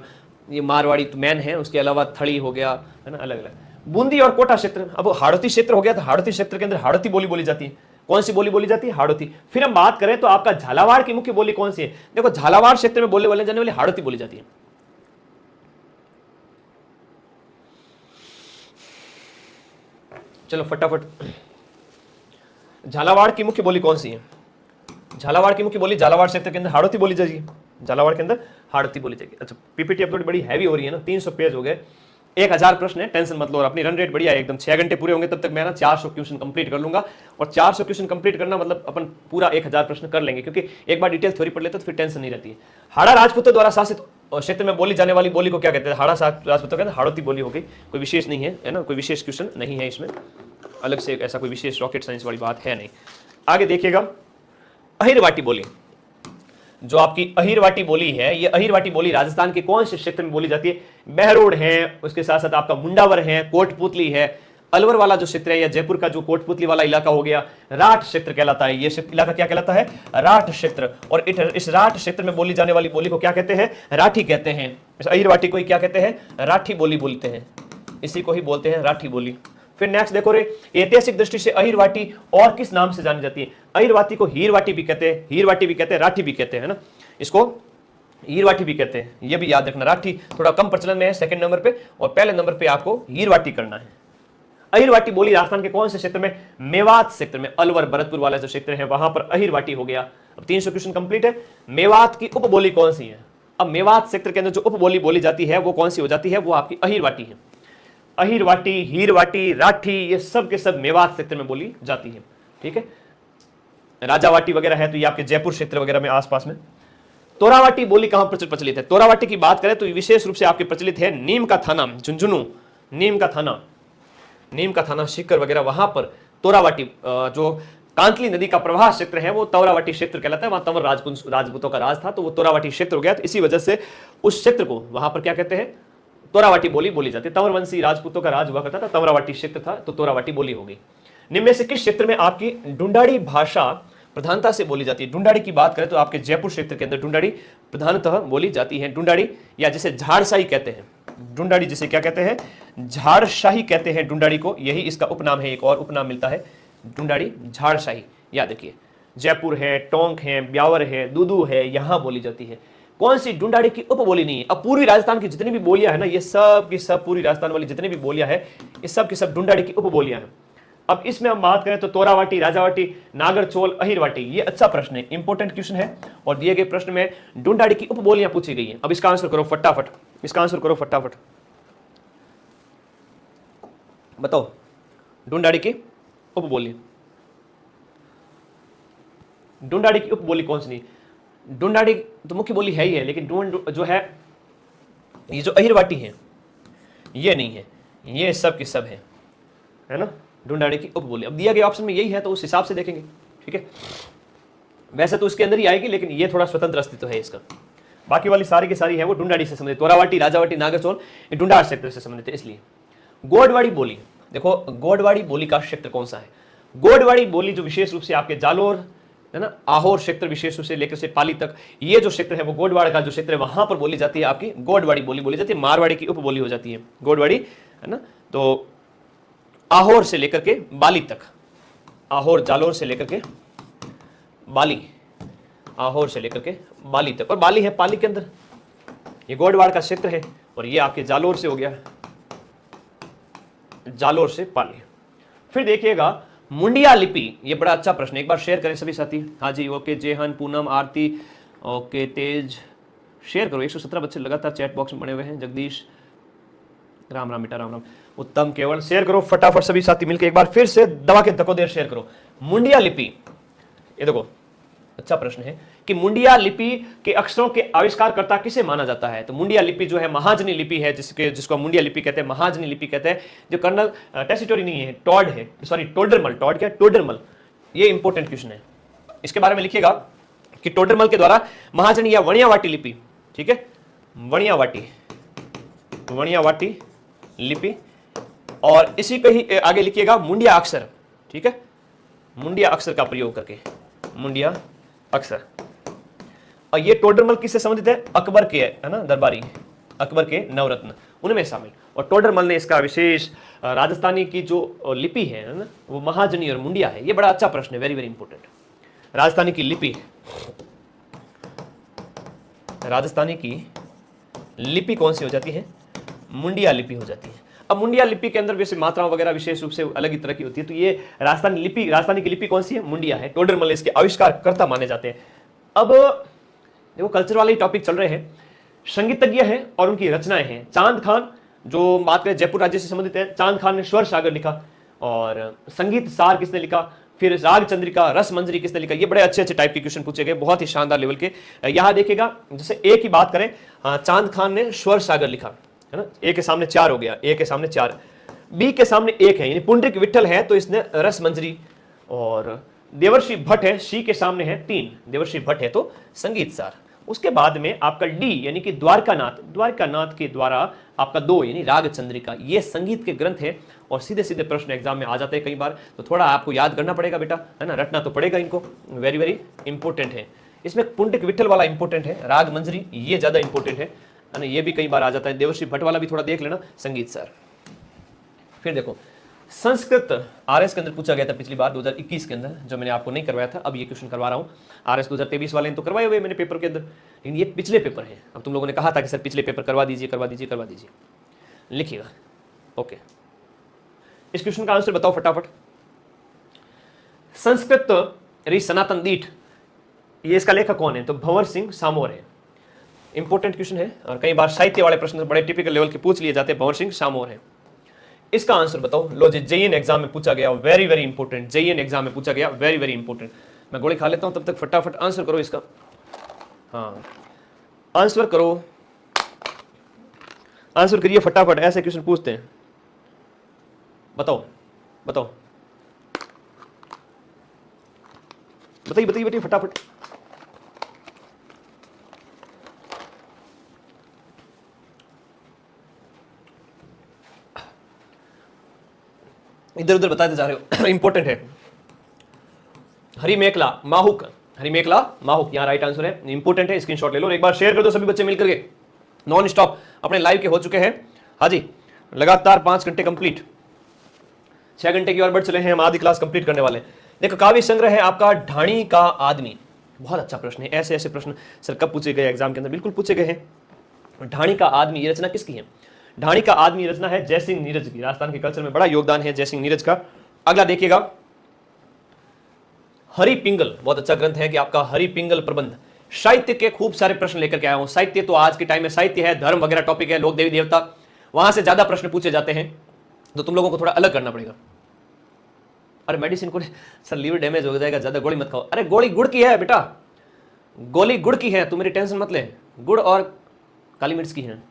ये मारवाड़ी तो मैन है, उसके अलावा थड़ी हो गया, है ना, अलग अलग। बूंदी और कोटा क्षेत्र, अब हाड़ौती क्षेत्र हो गया, तो हाड़ौती क्षेत्र के अंदर हाड़ौती बोली बोली जाती है। कौन सी बोली बोली जाती है, हाड़ौती। फिर हम बात करें तो आपका झालावाड़ की मुख्य बोली कौन सी है, देखो झालावाड़ क्षेत्र में बोलने जाने वाली हाड़ौती बोली जाती है। चलो फटाफट, झालावाड़ की मुख्य बोली कौन सी है, झालावाड़ की मुख्य बोली, झालावाड़ क्षेत्र के अंदर हाड़ौती बोली जाएगी, झालावाड़ के अंदर हाड़ौती बोली जाएगी। अच्छा, पीपीटी अपलोड बड़ी हैवी हो रही है ना, 300 पेज हो गए, 1000 प्रश्न है, टेंशन मत लो, और अपनी रन रेट बढ़िया है एकदम। 6 घंटे पूरे होंगे तब तक मैं ना 400 क्वेश्चन कंप्लीट कर लूंगा, और 400 क्वेश्चन कंप्लीट करना मतलब अपन पूरा 1000 प्रश्न कर लेंगे, क्योंकि एक बार डिटेल थ्योरी पढ़ लेते तो फिर टेंशन नहीं रहती है। हाड़ा राजपूतों द्वारा शासित क्षेत्र में बोली जाने वाली बोली को क्या कहते हैं, हाड़ा राजपूतों के अंदर हाड़ौती बोली हो गई, कोई विशेष नहीं है ना, कोई विशेष क्वेश्चन नहीं है इसमें, अलग से ऐसा कोई विशेष रॉकेट साइंस वाली बात है नहीं। आगे देखिएगा, अहिरवाटी बोली, जो आपकी अहिरवाटी बोली है, ये अहिरवाटी बोली राजस्थान के कौन से क्षेत्र में बोली जाती है, बहरोड है, उसके साथ साथ आपका मुंडावर है, कोटपुतली है, अलवर वाला जो क्षेत्र है, या जयपुर का जो कोटपुतली वाला इलाका हो गया, राठ क्षेत्र कहलाता है। ये इलाका क्या कहलाता है, राठ क्षेत्र। और इस राठ क्षेत्र में बोली जाने वाली बोली को क्या कहते हैं, राठी कहते हैं। इस अहिरवाटी को क्या कहते हैं, राठी बोली बोलते हैं, इसी को ही बोलते हैं राठी बोली। फिर नेक्स्ट देखो रे, ऐतिहासिक दृष्टि से अहिरवाटी और किस नाम से जानी जाती है, अहिरवाटी को हीरवाटी भी कहते हैं, हीरवाटी भी कहते हैं, राठी भी कहते हैं ना, इसको हीरवाटी भी कहते हैं, ये भी याद रखना। राठी थोड़ा कम प्रचलन में है सेकंड नंबर पे, और पहले नंबर पे आपको हीरवाटी करना है। अहिरवाटी बोली राजस्थान के कौन से क्षेत्र में, मेवात क्षेत्र में, अलवर भरतपुर वाला जो क्षेत्र है वहां पर अहिरवाटी हो गया। अब 300 क्वेश्चन कंप्लीट है। मेवात की उपबोली कौन सी है, अब मेवात क्षेत्र के अंदर जो उपबोली बोली जाती है वो कौन सी हो जाती है, वो आपकी अहिरवाटी है। अहिरवाटी, हीरवाटी, राठी, ये सब के सब मेवात क्षेत्र में बोली जाती है, ठीक है। राजावाटी वगैरह है तो ये आपके जयपुर क्षेत्र वगैरह में आसपास में। तोरावाटी बोली कहां प्रचलित है, तोरावाटी की बात करें तो विशेष रूप से आपके प्रचलित है नीम का थाना, झुंझुनू, नीम का थाना सीकर वगैरह, वहां पर तोरावाटी, जो कांतली नदी का प्रवाह क्षेत्र है वो तोरावाटी क्षेत्र कहलाता है। वहां तंवर राजपूतों का राज था, तो वो तोरावाटी क्षेत्र हो गया। तो इसी वजह से उस क्षेत्र को वहां पर क्या कहते हैं, तोरावाटी बोली बोली जाती है। तंवरवंशी राजपूतों का राज हुआ करता था, तंवरावाटी क्षेत्र था, तो तोरावाटी बोली हो गई। निम्न में से किस क्षेत्र में आपकी ढूंढाड़ी भाषा प्रधानता से बोली जाती है, ढूंढाड़ी की बात करें तो आपके जयपुर क्षेत्र के अंदर ढूंढाड़ी प्रधानतः बोली जाती है। ढूंढाड़ी, या जिसे झाड़शाही कहते हैं, ढूंढाड़ी जिसे क्या कहते हैं, झाड़शाही कहते हैं ढूंढाड़ी को, यही इसका उपनाम है, एक और उपनाम मिलता है ढूंढाड़ी झाड़शाही। याद रखिए, जयपुर है, टोंक है, ब्यावर है, दूदू है, यहां बोली जाती है। कौन सी, ढूंढाड़ी की उपबोली नहीं है। अब पूर्वी राजस्थान की जितनी भी बोलियां है ना, ये सब की सब, पूर्वी राजस्थान वाली जितनी भी बोलियां है, ये सब की सब ढूंढाड़ी की उपबोलियां हैं। अब इसमें हम बात करें तो तोरावाटी, राजावाटी, नागरचोल, अहिरवाटी, ये अच्छा प्रश्न है, इंपॉर्टेंट क्वेश्चन है, और दिए गए प्रश्न में ढूंढाड़ी की उपबोलियां पूछी गई हैं। अब इसका आंसर करो फटाफट, इसका आंसर करो फटाफट, बताओ ढूंढाड़ी की उपबोली, ढूंढाड़ी की उपबोली कौन सी नहीं। ढूंढाड़ी तो मुख्य बोली है ही है, लेकिन ढूंढ जो है, ये जो अहिरवाटी है ये नहीं है, ये सब की सब है ना, ढूंढाड़ी की उपबोली। अब दिया गया ऑप्शन में यही है, तो उस हिसाब से देखेंगे, ठीक है। वैसे तो इसके अंदर ही आएगी, लेकिन ये थोड़ा स्वतंत्र अस्तित्व है इसका। बाकी वाली सारी की सारी है वो ढूंढाड़ी से संबंधित, तोरावाटी, राजावाटी, नागरचोल, ये ढूंढाड़ क्षेत्र से संबंधित है। इसलिए गोडवाड़ी बोली, देखो गोडवाड़ी बोली का क्षेत्र कौन सा है, गोडवाड़ी बोली जो विशेष रूप से आपके जालोर है ना, आहोर क्षेत्र विशेष रूप से लेकर से पाली तक, ये जो क्षेत्र है वो गोडवाड़ का जो क्षेत्र है वहां पर बोली जाती है, आपकी गोडवाड़ी बोली बोली जाती है। मारवाड़ी की उपबोली हो जाती है गोडवाड़ी, है ना। तो आहोर से लेकर के बाली तक, आहोर जालोर से लेकर के बाली, आहोर से लेकर के बाली तक, और बाली है पाली के अंदर, ये गोडवाड़ का क्षेत्र है, और ये आपके जालोर से हो गया, जालोर से पाली। फिर देखिएगा मुंडिया लिपि, ये बड़ा अच्छा प्रश्न है, एक बार शेयर करें सभी साथी। हाँ जी, ओके, जेहन, पूनम, आरती, ओके, तेज, शेयर करो। 117 बच्चे लगातार चैट बॉक्स में बने हुए हैं। जगदीश, राम राम बेटा, राम राम। उत्तम, केवल, शेयर करो फटाफट सभी साथी मिलकर, एक बार फिर से दबा के धक्को देर शेयर करो। मुंडिया लिपि, ये देखो अच्छा प्रश्न है कि मुंडिया लिपि के अक्षरों के आविष्कारकर्ता किसे माना जाता है। तो मुंडिया लिपि जो है महाजनी लिपि है, जिसको मुंडिया लिपि कहते हैं, महाजनी लिपि कहते हैं। जो कर्नल टेसिटोरी नहीं है, टॉड है, सॉरी टोडरमल, टॉड क्या, टोडरमल, ये इंपॉर्टेंट क्वेश्चन है, इसके बारे में लिखिएगा कि टोडरमल के द्वारा महाजनी या वणियावाटी लिपि, ठीक है, वणियावाटी लिपि, और इसी पे ही आगे लिखिएगा मुंडिया अक्षर, ठीक है, मुंडिया अक्षर का प्रयोग करके, मुंडिया अक्षर। और ये टोडरमल किससे संबंधित है? अकबर के, है ना, दरबारी अकबर के नवरत्न उनमें शामिल। और टोडरमल ने इसका विशेष राजस्थानी की जो लिपि है ना, वो महाजनी और मुंडिया है। ये बड़ा अच्छा प्रश्न है, वेरी वेरी इंपॉर्टेंट। राजस्थानी की लिपि, राजस्थानी की लिपि कौन सी हो जाती है? मुंडिया लिपि हो जाती है। अब मुंडिया लिपि के अंदर वैसे मात्राओं वगैरह विशेष रूप से अलग ही तरह की होती है, तो ये राजस्थानी की लिपि कौन सी है? मुंडिया है। टोडरमल इसके आविष्कारकर्ता माने जाते हैं। अब देखो कल्चर वाले टॉपिक चल रहे हैं, संगीतज्ञ हैं और उनकी रचनाएं हैं। चांद खान, जो बात करें जयपुर राज्य से संबंधित है, चांद खान ने स्वर सागर लिखा, और संगीत सार किसने लिखा, फिर राग चंद्रिका, रस मंजरी किसने लिखा। ये बड़े अच्छे अच्छे टाइप के क्वेश्चन पूछे गए, बहुत ही शानदार लेवल के। यहां देखिएगा, जैसे ए की बात करें, चांद खान ने स्वर सागर लिखा, है ना, ए के सामने 4 हो गया, ए के सामने 4, बी के सामने 1 है, यानी पुंडरिक विठल है तो इसने रस मंजरी, और देवर्षि भट्ट है, सी के सामने है 3, देवर्षि भट्ट है तो संगीत सार। उसके बाद में आपका डी यानी कि द्वारकानाथ के द्वारा आपका 2 यानी राग चंद्रिका, ये संगीत के ग्रंथ है। और सीधे सीधे प्रश्न एग्जाम में आ जाते हैं कई बार, तो थोड़ा आपको याद करना पड़ेगा बेटा, है ना, रटना तो पड़ेगा इनको, वेरी वेरी इंपॉर्टेंट है। इसमें पुंडरिक विठल वाला इंपॉर्टेंट है, राग मंजरी ये ज्यादा इंपॉर्टेंट है ना, ये भी कई बार आ जाता है। देवर्षि भट्ट वाला भी थोड़ा देख लेना, संगीत सार। फिर देखो संस्कृत आरएस के अंदर पूछा गया था पिछली बार 2021 के अंदर, जो मैंने आपको नहीं करवाया था, अब ये क्वेश्चन करवा रहा हूं। आरएस 2023 वाले ने तो करवाए हुए मैंने पेपर के अंदर, लेकिन ये पिछले पेपर हैं। अब तुम लोगों ने कहा था कि सर पिछले पेपर करवा दीजिए, लिखिएगा। ओके, इस क्वेश्चन का आंसर बताओ फटाफट। संस्कृत री सनातन दीठ, ये इसका लेखक कौन है? तो भंवर सिंह सामोर है। इंपॉर्टेंट क्वेश्चन है, और कई बार साहित्य वाले प्रश्न बड़े टिपिकल लेवल के पूछ लिए जाते हैं। भंवर सिंह सामोर है। इसका आंसर बताओ। लो जी, जेईएन एग्जाम में पूछा गया, very very important, JEN exam में पूछा गया, वेरी वेरी इंपॉर्टेंट। मैं गोली खा लेता हूं, तब तक फटाफट आंसर करो इसका। हाँ, आंसर करो, आंसर करिए फटाफट, ऐसे क्वेश्चन पूछते हैं। बताओ बताइए फटाफट। इधर उधर बताते जा रहे हो, इंपॉर्टेंट है। हरिमेखला माहुक, यहाँ राइट आंसर है, इंपॉर्टेंट है, स्क्रीनशॉट ले लो, एक बार शेयर कर दो सभी बच्चे मिलकर के। नॉन स्टॉप अपने लाइव के हो चुके हैं, हाँ जी, लगातार 5 घंटे कंप्लीट, 6 घंटे की और बढ़ चले हैं, हम आधी क्लास कंप्लीट करने वाले हैं। देखो काव्य संग्रह है आपका ढाणी का आदमी, बहुत अच्छा प्रश्न है। ऐसे ऐसे प्रश्न सर कब पूछे गए एग्जाम के अंदर? बिल्कुल पूछे गए हैं। ढाणी का आदमी, ये रचना किसकी है? ढाणी का आदमी रचना है जयसिंह नीरज की। राजस्थान के कल्चर में बड़ा योगदान है जयसिंह नीरज का। अगला देखिएगा, हरि पिंगल, बहुत अच्छा ग्रंथ है कि आपका हरि पिंगल प्रबंध। साहित्य के खूब सारे प्रश्न लेकर के आया हूं। साहित्य तो आज के टाइम में साहित्य है, धर्म वगैरह टॉपिक है, लोक देवी देवता, वहां से ज्यादा प्रश्न पूछे जाते हैं, तो तुम लोगों को थोड़ा अलग करना पड़ेगा। अरे मेडिसिन को सर लीवर डैमेज हो जाएगा, ज्यादा गोली मत खाओ। अरे गोली गुड़ की है बेटा, गोली गुड़ की है, तू मेरी टेंशन मत ले, गुड़ और काली मिर्च की है।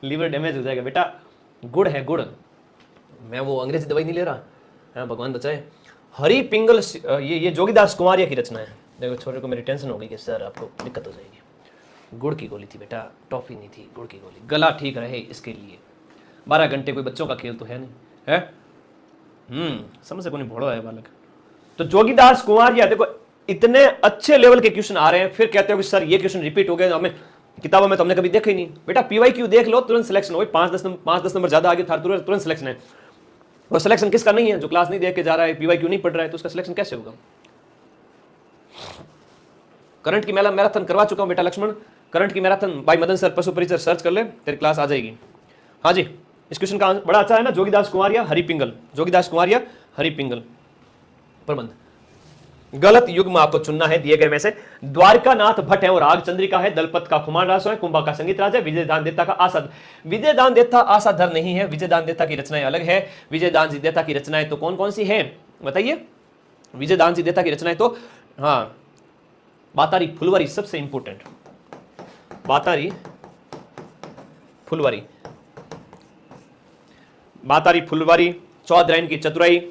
लीवर डैमेज हो जाएगा बेटा, गुड़ है गुड़, मैं वो अंग्रेजी दवाई नहीं ले रहा, हाँ भगवान बचाए। हरि पिंगल, ये जोगीदास कुमारिया की रचना है। देखो छोरे को मेरी टेंशन हो गई कि सर आपको दिक्कत हो जाएगी। गुड़ की गोली थी बेटा, टॉफी नहीं थी, गुड़ की गोली, गला ठीक रहे इसके लिए। 12 घंटे कोई बच्चों का खेल तो है नहीं है। समझ से कोई भोड़ो है बालक। तो जोगीदास कुमारिया, देखो इतने अच्छे लेवल के क्वेश्चन आ रहे हैं, फिर कहते हो कि सर ये क्वेश्चन रिपीट हो गए, हमें किताबों में तो हमने कभी देखा ही नहीं। बेटा पीवाईक्यू देख लो, तुरंत सिलेक्शन हो। 5-10 नंबर ज्यादा आगे था, तुरंत सिलेक्शन है। और सिलेक्शन किसका नहीं है? जो क्लास नहीं देख के जा रहा है, पीवाईक्यू नहीं पढ़ रहा है, तो उसका सिलेक्शन कैसे होगा? करंट की मैराथन करवा चुका हूं बेटा लक्ष्मण, करंट की मैराथन बाय मदन सर, पशु परिचय सर्च कर ले, तेरी क्लास आ जाएगी। हाँ जी, इस क्वेश्चन का बड़ा अच्छा है ना, जोगीदास कुमारिया हरि पिंगल, जोगीदास कुमारिया हरि पिंगल प्रबंध। गलत युग्म आपको चुनना है दिए गए में से। द्वारकानाथ भट्ट है और राग चंद्रिका है, दलपत का खुमान रासो है, कुंभा का संगीत राज है, विजयदान देता का आसाद। विजयदान देता आसाधर नहीं है, विजयदान देता की रचनाएं अलग है। विजयदान जी देता की रचनाएं तो कौन कौन सी हैं बताइए? विजयदान जी देता की रचनाएं तो हाँ, बातारी फुलवारी सबसे इंपोर्टेंट, बातारी फुलवारी, बातारी फुलवारी, चौधराइन की चतुराई,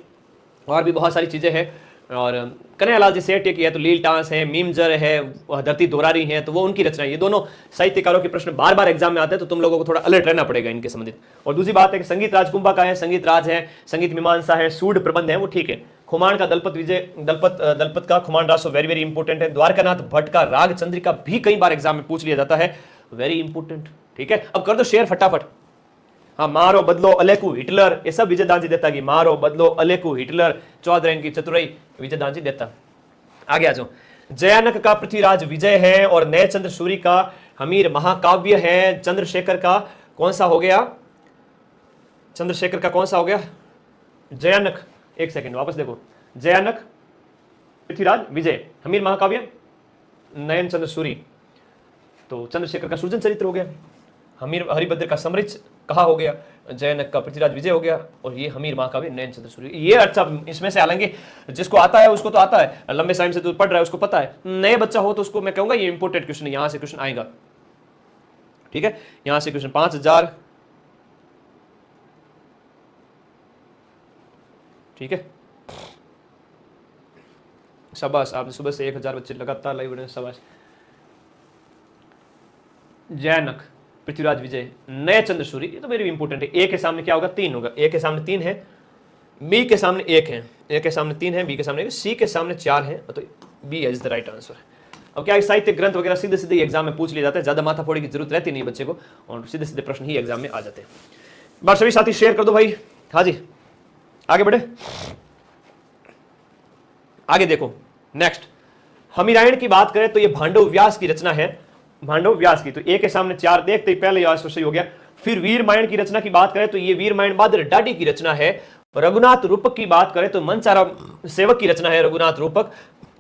और भी बहुत सारी चीजें हैं। और कन्हैयालाल जी सेठ की है तो लील टांस है, मीमजर है, धरती दोरारी है, तो वो उनकी रचना है। ये दोनों साहित्यकारों के प्रश्न बार बार एग्जाम में आते हैं, तो तुम लोगों को थोड़ा अलर्ट रहना पड़ेगा इनके संबंधित। और दूसरी बात है कि संगीत राज कुंभा का है, संगीत राज है, संगीत मीमांसा है, सूड प्रबंध है, वो ठीक है। खुमान का दलपत विजय, दलपत का Khuman Raso very very important है। द्वारकानाथ भट्ट का राग चंद्रिका भी कई बार एग्जाम में पूछ लिया जाता है, वेरी इंपॉर्टेंट। ठीक है, अब कर दो शेयर फटाफट। हाँ, मारो बदलो अलेकू हिटलर, ये सब विजय दांजी देता कि मारो बदलो अलेकू हिटलर, चौधरी की चतुराई विजय दांजी देता। आगे आ जाओ। जयानक का पृथ्वीराज विजय है और नए चंद्र सूरी का हमीर महाकाव्य है। चंद्रशेखर का कौन सा हो गया? चंद्रशेखर का कौन सा हो गया? जयानक, एक सेकंड वापस देखो। जयानक, पृथ्वीराज विजय, हमीर महाकाव्य, नयन चंद्र सूरी, तो चंद्रशेखर का सृजन चरित्र हो गया। हमीर हरिभद्र का समृच कहा हो गया, जयनक का पृथ्वीराज विजय हो गया, और ये हमीर महाकाव्य नयन चंद्र सूर्य। ये अच्छा, इसमें से हालांकि जिसको आता है उसको तो आता है, लंबे टाइम से तो पढ़ रहा है उसको पता है। नए बच्चा हो तो उसको मैं कहूंगा ये इंपोर्टेंट क्वेश्चन है, यहां से क्वेश्चन आएगा। ठीक है, यहां से क्वेश्चन 5000। ठीक है, शाबाश, आपने सुबह से 1000 बच्चे लगातार लाइव रहे, शाबाश। जयनक, पृथ्वीराज विजय, नए चंद्र सूर्य, ये तो वेरी इंपॉर्टेंट है। ए के सामने क्या होगा? 3 होगा। ए के सामने 3 है, बी के सामने 1 है, ए के सामने 3 है, बी के सामने 1, सी के सामने 4 है, तो B is the right answer. अब क्या साहित्य ग्रंथ वगैरह सीधे सीधे एग्जाम में पूछ लिया जाता है, ज्यादा माथा फोड़ी की जरूरत रहती नहीं बच्चे को, और सीधे सीधे प्रश्न ही एग्जाम में आ जाते हैं। बार सभी साथी शेयर कर दो भाई। हाँ जी, आगे बढ़े, आगे देखो। नेक्स्ट, हमीरायण की बात करें तो ये भांडव व्यास की रचना है, भांडव व्यास की, तो ए के सामने 4 देखते ही पहले आंसर सही हो गया। फिर वीरमायण की रचना की बात करें तो ये वीरमायण बहादुर डाडी की रचना है। रघुनाथ रूपक की बात करें तो मनचारा सेवक की रचना है रघुनाथ रूपक।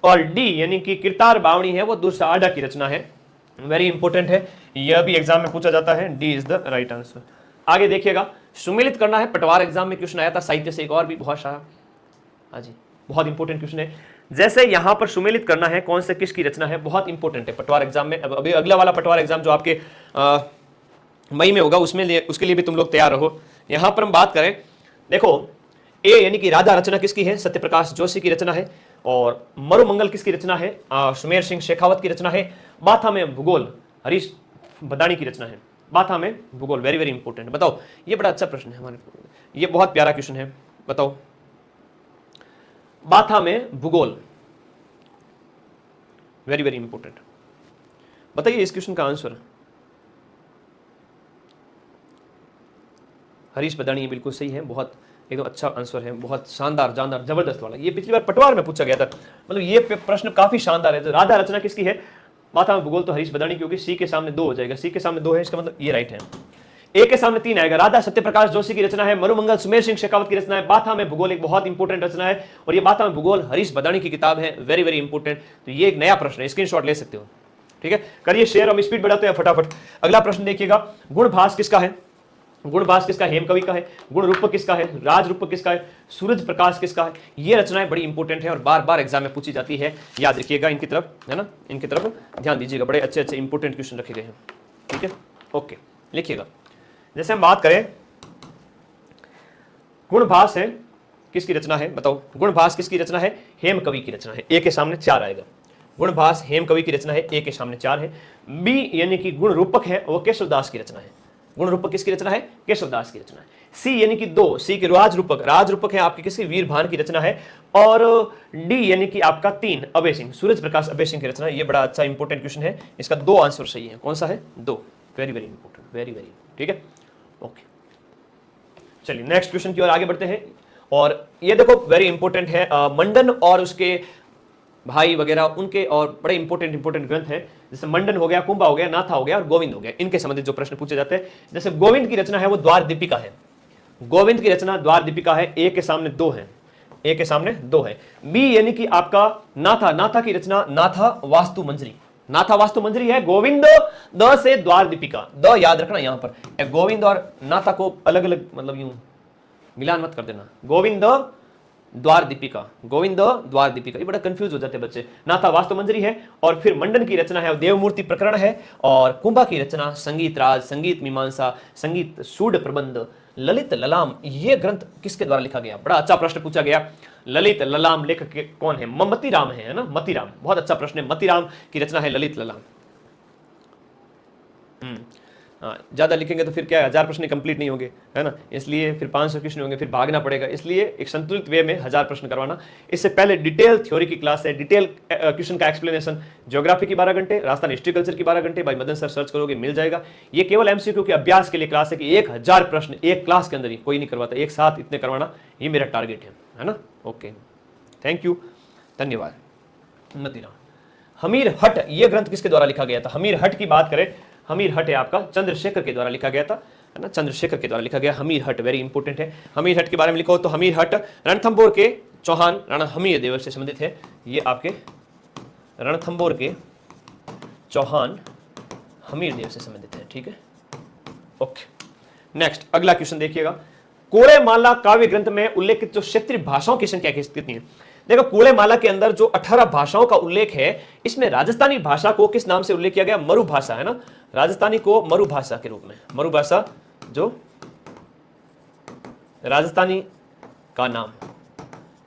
और डी यानी कि किरतार बावणी है वो दूसरा आडा की रचना है, वेरी इंपॉर्टेंट है, यह भी एग्जाम में पूछा जाता है, D is the right answer. आगे देखिएगा, सुमेलित करना है, पटवार एग्जाम में क्वेश्चन आया था साहित्य से, एक और भी बहुत सारा। हाँ जी, बहुत इंपॉर्टेंट क्वेश्चन है। जैसे यहां पर सुमेलित करना है कौन से किसकी रचना है, बहुत इंपॉर्टेंट है पटवार एग्जाम में। अभी अगला वाला पटवार एग्जाम जो आपके मई में होगा उसके लिए भी तुम लोग तैयार रहो। यहां पर हम बात करें, देखो ए यानी कि राधा रचना किसकी है? सत्यप्रकाश जोशी की रचना है। और मरुमंगल किसकी रचना है? सुमेर सिंह शेखावत की रचना है। बाथा में भूगोल हरीश बदानी की रचना है। बाथा में भूगोल, वेरी वेरी इंपॉर्टेंट। बताओ, ये बड़ा अच्छा प्रश्न है हमारे, ये बहुत प्यारा क्वेश्चन है। बताओ, बाथा में भूगोल, वेरी वेरी इंपॉर्टेंट। बताइए इस क्वेश्चन का आंसर। हरीश बदानी बिल्कुल सही है, बहुत एकदम अच्छा आंसर है, बहुत शानदार जानदार जबरदस्त वाला। ये पिछली बार पटवार में पूछा गया था, मतलब ये प्रश्न काफी शानदार है। तो राधा रचना किसकी है? बाथा में भूगोल तो हरीश बदानी की होगी। सी के सामने 2 हो जाएगा, सी के सामने 2 है, इसका मतलब ये राइट है। ए के सामने 3 आएगा, राधा सत्यप्रकाश जोशी की रचना है, मरुमंगल सुमेर सिंह शेखावत की रचना है, बाथा में भूगोल एक बहुत इंपॉर्टेंट रचना है, और ये बाथा में भूगोल हरीश बदानी की किताब है, वेरी वेरी इंपॉर्टेंट। तो ये एक नया प्रश्न है, स्क्रीनशॉट ले सकते हो। ठीक है, करिए शेयर, हम स्पीड बढ़ाते हैं फटाफट। अगला प्रश्न देखिएगा, गुणभास किसका है? गुणभास किसका? हेम कवि का है। गुण रूपक किसका है? राज रूपक किसका है? सूरज प्रकाश किसका है? ये रचनाएं बड़ी इंपॉर्टेंट है और बार बार एग्जाम में पूछी जाती है, याद रखिएगा इनकी तरफ, है ना, इनकी तरफ ध्यान दीजिएगा, बड़े अच्छे अच्छे इंपॉर्टेंट क्वेश्चन रखे गए हैं। ठीक है, ओके, लिखिएगा। जैसे हम बात करें, गुणभास है किसकी रचना है? बताओ, गुणभास किसकी रचना है? हेम कवि की रचना है। ए के सामने 4 आएगा, गुणभास हेम कवि की रचना है, ए के सामने 4 है। बी यानी कि गुण रूपक है, वो केशवदास की रचना है। गुण रूपक किसकी रचना है? केशवदास की रचना है। सी यानी कि 2, सी के राज रूपक है आपकी किसी वीरभान की रचना है। और डी यानी कि आपका 3, अभय सिंह, सूरज प्रकाश अभय सिंह की रचना है। ये बड़ा अच्छा इंपॉर्टेंट क्वेश्चन है, इसका 2 आंसर सही है। कौन सा है? 2, very very important, very very. ठीक है, ओके, चलिए नेक्स्ट क्वेश्चन की ओर आगे बढ़ते हैं। और ये देखो वेरी इंपॉर्टेंट है, मंडन और उसके भाई वगैरह उनके और बड़े इंपॉर्टेंट ग्रंथ हैं, जैसे मंडन हो गया, कुंभा हो गया, नाथा हो गया और गोविंद हो गया, इनके संबंधित जो प्रश्न पूछे जाते हैं। जैसे गोविंद की रचना है वो द्वार दीपिका है, गोविंद की रचना द्वार दीपिका है। ए के सामने 2 है, ए के सामने 2 है। बी यानी कि आपका नाथा की रचना नाथा वास्तु मंजरी, नाथा वास्तु मंजरी है। गोविंद द से द्वार दीपिका, द याद रखना यहां पर, गोविंद और नाथा को अलग अलग मतलब यूं मिलान मत कर देना। गोविंद द्वार दीपिका, गोविंद द्वार दीपिका, ये बड़ा कंफ्यूज हो जाते हैं बच्चे। नाथा वास्तु मंजरी है। और फिर मंडन की रचना है देवमूर्ति प्रकरण है। और कुंभा की रचना संगीत राज, संगीत मीमांसा, संगीत सूड प्रबंध, ललित ललाम ये ग्रंथ किसके द्वारा लिखा गया? बड़ा अच्छा प्रश्न पूछा गया। ललित ललाम लेखक कौन है? मतीराम है ना, मतीराम। बहुत अच्छा प्रश्न है, मतीराम की रचना है ललित ललाम। हाँ, ज़्यादा लिखेंगे तो फिर क्या 1000 प्रश्न कंप्लीट नहीं होंगे, है ना, इसलिए फिर 500 क्वेश्चन होंगे, फिर भागना पड़ेगा। इसलिए एक संतुलित वे में 1000 प्रश्न करवाना। इससे पहले डिटेल थ्योरी की क्लास है, डिटेल क्वेश्चन का एक्सप्लेनेशन, ज्योग्राफी की 12 घंटे, राजस्थान हिस्ट्री कल्चर की 12 घंटे, भाई मदन सर सर्च करोगे मिल जाएगा। ये केवल एमसीक्यू के अभ्यास के लिए क्लास है कि 1000 प्रश्न एक क्लास के अंदर ही, कोई नहीं करवाता, एक साथ इतने करवाना, ये मेरा टारगेट है ना। ओके, थैंक यू, धन्यवाद। मतीराम। हमीर हट ये ग्रंथ किसके द्वारा लिखा गया था? हमीर हट की बात करें, हमीर हट है आपका चंद्रशेखर के द्वारा लिखा गया था, है ना, चंद्रशेखर के द्वारा लिखा गया। हमीर हट वेरी इंपॉर्टेंट है। हमीर हट के बारे में लिखो तो हमीर हट रणथंभौर के चौहान राणा हमीर देव से संबंधित है। ये आपके रणथंभौर के चौहान हमीर देव से संबंधित है, ठीक है। ओके, नेक्स्ट अगला क्वेश्चन देखिएगा। कोड़ेमाला काव्य ग्रंथ में उल्लेखित जो क्षेत्रीय भाषाओं की संख्या कितनी है? देखो, कोड़ेमाला के अंदर जो 18 भाषाओं का उल्लेख है, इसमें राजस्थानी भाषा को किस नाम से उल्लेख किया गया? मरु भाषा, है ना, राजस्थानी को मरु भाषा के रूप में, मरु भाषा जो राजस्थानी का नाम,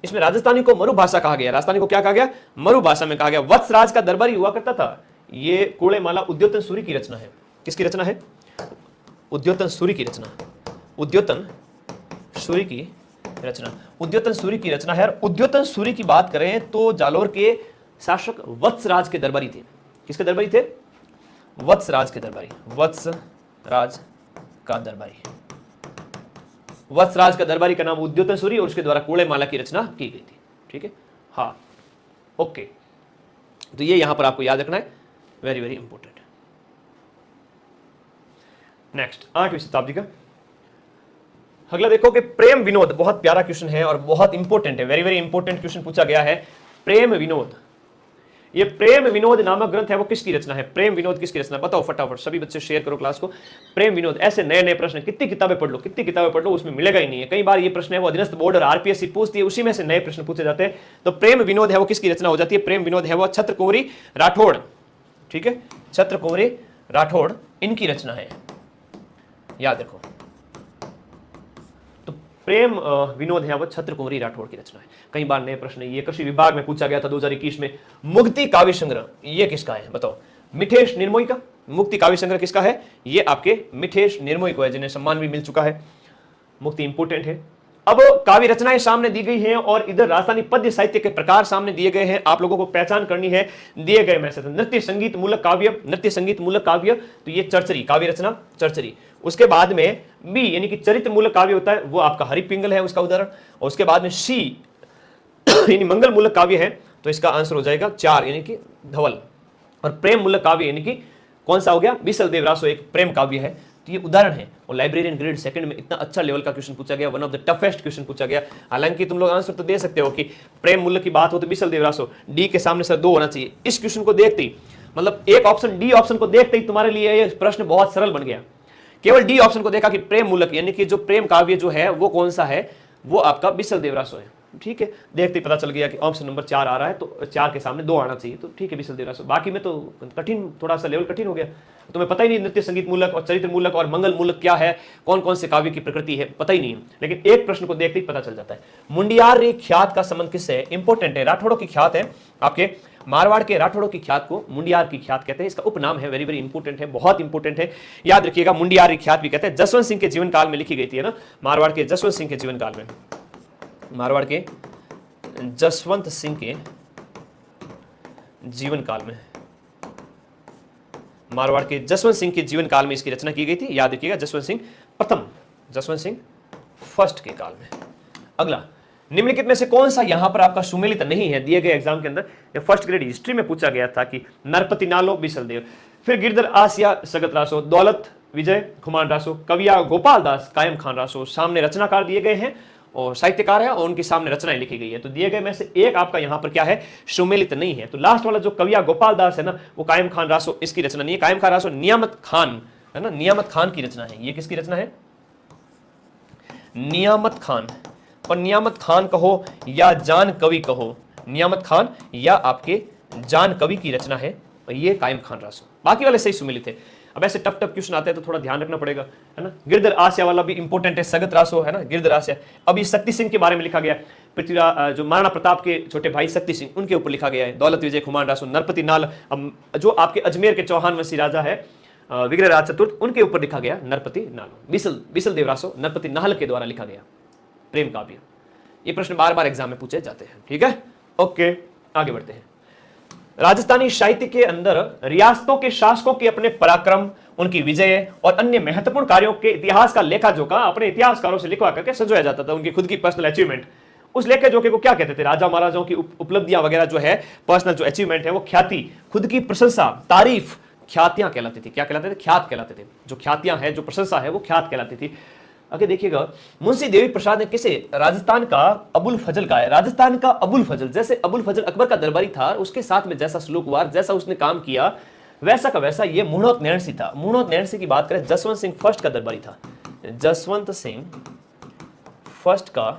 इसमें राजस्थानी को मरु भाषा कहा गया। राजस्थानी को क्या कहा गया? मरु भाषा में कहा गया। वत्सराज का दरबारी हुआ करता था। ये कोड़ेमाला उद्योतन सूरी की रचना है। किसकी रचना है? उद्योतन सूरी की रचना, उद्योतन सूरी की रचना, उद्योतन सूरी की रचना है। और उद्योतन सूरी की बात करें तो जालोर के शासक वत्सराज के दरबारी थे। किसके दरबारी थे? वत्सराज के दरबारी, वत्सराज का दरबारी, वत्सराज का दरबारी का नाम उद्योतन सूरी और उसके द्वारा कोड़ेमाला की रचना की गई थी, ठीक है। हाँ, ओके, तो ये यहां पर आपको याद रखना है, वेरी वेरी इंपॉर्टेंट। नेक्स्ट 8वीं शताब्दी का अगला देखो कि प्रेम विनोद, बहुत प्यारा क्वेश्चन है और बहुत इंपॉर्टेंट है, वेरी वेरी इंपॉर्टेंट क्वेश्चन पूछा गया है। प्रेम विनोद, ये प्रेम विनोद नामक ग्रंथ है वो किसकी रचना है? प्रेम विनोद किसकी रचना? बताओ फटाफट, सभी बच्चे शेयर करो क्लास को। प्रेम विनोद, ऐसे नए नए प्रश्न, कितनी किताबें पढ़ लो, कितनी किताबें पढ़ लो, उसमें मिलेगा ही नहीं है। कई बार ये प्रश्न है वो अधीनस्थ बोर्ड और आरपीएससी पूछती है, उसी में से नए प्रश्न पूछे जाते हैं। तो प्रेम विनोद है वो किसकी रचना हो जाती है? प्रेम विनोद है वो छत्र कुंवरी राठौड़, ठीक है, छत्र कुंवरी राठौड़ इनकी रचना है, याद रखो। तो प्रेम विनोद है वो छत्र कुंवरी राठौड़ की रचना है। कई बार नए प्रश्न, ये कृषि विभाग में पूछा गया था 2021 में। मुक्ति काव्य संग्रह ये किसका है? बताओ। मिठेश निर्मोही का। मुक्ति काव्य संग्रह किसका है? ये आपके मिठेश निर्मोही को है, जिन्हें सम्मान भी मिल चुका है। मुक्ति इंपोर्टेंट है। अब काव्य रचनाएं सामने दी गई हैं और इधर राजस्थानी पद्य साहित्य के प्रकार सामने दिए गए हैं। आप लोगों को पहचान करनी है दिए गए में से। नृत्य संगीत मूलक काव्य, नृत्य संगीत मूलक काव्य, तो ये चरचरी काव्य रचना, चरचरी। उसके बाद में बी यानी कि चरित्र मूलक काव्य होता है, वो आपका हरिपिंगल है उसका उदाहरण। और उसके बाद में सी यानी मंगल मूलक काव्य है, तो इसका आंसर हो जाएगा 4 यानी कि धवल। और प्रेम मूलक काव्य यानी कि कौन सा हो गया? बिसल देवरासो एक प्रेम काव्य है। तो ये उदाहरण है। और लाइब्रेरियन ग्रेड 2 में इतना अच्छा लेवल का क्वेश्चन पूछा गया, one of the toughest question पूछा गया। हालांकि तुम लोग आंसर तो दे सकते हो कि प्रेम मूलक की बात हो तो बिसल देवरासो, डी के सामने सर 2 होना चाहिए। इस क्वेश्चन को देखते ही, मतलब एक ऑप्शन डी ऑप्शन को देखते ही तुम्हारे लिए ये प्रश्न बहुत सरल बन गया। केवल डी ऑप्शन को देखा कि प्रेम मूलक यानी कि जो प्रेम काव्य जो है वो कौन सा है, वो आपका बिसल देवरासो है, ठीक है। देखते ही पता चल गया कि ऑप्शन नंबर 4 आ रहा है, तो 4 के सामने 2 आना चाहिए, तो ठीक है बिसल देवरासो। बाकी में तो कठिन, थोड़ा सा लेवल कठिन हो गया। तुम्हें पता ही नहीं नृत्य संगीत मूलक और चरित्र मूलक और मंगल मूलक क्या है, कौन कौन से काव्य की प्रकृति है, पता ही नहीं है। लेकिन एक प्रश्न को देखते ही पता चल जाता है। मुंडियार ख्यात का संबंध किससे है? इंपॉर्टेंट है, राठौड़ों की ख्यात है। आपके मारवाड़ के राठौड़ों की ख्यात को मुंडियार की ख्यात कहते हैं। इसका उपनाम है, वेरी वेरी इंपॉर्टेंट है, बहुत इंपॉर्टेंट है, याद रखिएगा। मुंडियार की ख्यात भी कहते हैं। जसवंत सिंह के जीवन काल में लिखी गई थी, है ना, मारवाड़ के जसवंत सिंह के जीवन काल में, मारवाड़ के जसवंत सिंह के जीवन काल में, मारवाड़ के जसवंत सिंह के जीवन काल में इसकी रचना की गई थी, याद रखिएगा। जसवंत सिंह प्रथम, जसवंत सिंह फर्स्ट के काल में। अगला, निम्नलिखित में से कौन सा यहां पर आपका सुमेलित नहीं है? दिए गए एग्जाम के अंदर ये फर्स्ट ग्रेड हिस्ट्री में पूछा गया था कि नरपति नालो बिसल देव, फिर गिरधर आसिया सगत रासो, दौलत विजय खुमान रासो, कविया गोपाल दास कायम खान रासो। सामने रचनाकार दिए गए हैं और साहित्यकार है और उनके सामने रचनाएं लिखी गई है। तो दिए गए में से एक आपका यहां पर क्या है? सुमेलित नहीं है। तो लास्ट वाला जो कविया गोपाल दास है ना, वो कायम खान रासो इसकी रचना नहीं है। कायम खान रासो नियामत खान है ना, नियामत खान की रचना है। ये किसकी रचना है? नियामत खान। और नियामत खान कहो या जान कवि कहो, नियामत खान या आपके जान कवि की रचना है, और ये कायम खान रासो। बाकी वाले सही सुमेलित है। अब ऐसे टफ क्वेश्चन आते हैं तो थोड़ा ध्यान रखना पड़ेगा, है ना। गिरधर आसिया वाला भी इंपॉर्टेंट है, सगत रासो, है ना, गिरधर आसिया। अब ये शक्ति सिंह के बारे में लिखा गया, पृथ्वीराज जो महाराणा प्रताप के छोटे भाई शक्ति सिंह, उनके ऊपर लिखा गया है। दौलत विजय खुमान रासो, नरपति नाल, जो आपके अजमेर के चौहान वंशी राजा है विग्रह राज चतुर्थ, उनके ऊपर लिखा गया नरपति नाल। बिसल देव रासो नरपति नाहल के द्वारा लिखा गया प्रेम काव्य। ये प्रश्न बार बार एग्जाम में पूछे जाते हैं, ठीक है। ओके, आगे बढ़ते हैं। राजस्थानी साहित्य के अंदर रियासतों के शासकों के अपने पराक्रम, उनकी विजय और अन्य महत्वपूर्ण कार्यों के इतिहास का लेखा जोखा अपने इतिहासकारों से लिखवा करके संजोया जाता था। उनकी खुद की पर्सनल अचीवमेंट, उस लेखा जोखे को क्या कहते थे, राजा महाराजाओं की उपलब्धियां वगैरह जो है, पर्सनल जो अचीवमेंट है, वो ख्याति, खुद की प्रशंसा, तारीफ, ख्यातियां कहलाती थी। क्या कहलाते थे? ख्यात कहलाते थे। जो ख्यातियां है, जो प्रशंसा है, वो ख्यात कहलाती थी। आगे देखिएगा, मुंशी देवी प्रसाद ने किसे, राजस्थान का अबुल फजल का है। राजस्थान का अबुल फजल, जैसे अबुल फजल अकबर का दरबारी था, उसके साथ में जैसा सलूक हुआ, जैसा उसने काम किया, वैसा का वैसा ये मुणोत नैणसी था। मुणोत नैणसी की बात करें, जसवंत सिंह फर्स्ट का दरबारी था। जसवंत सिंह फर्स्ट का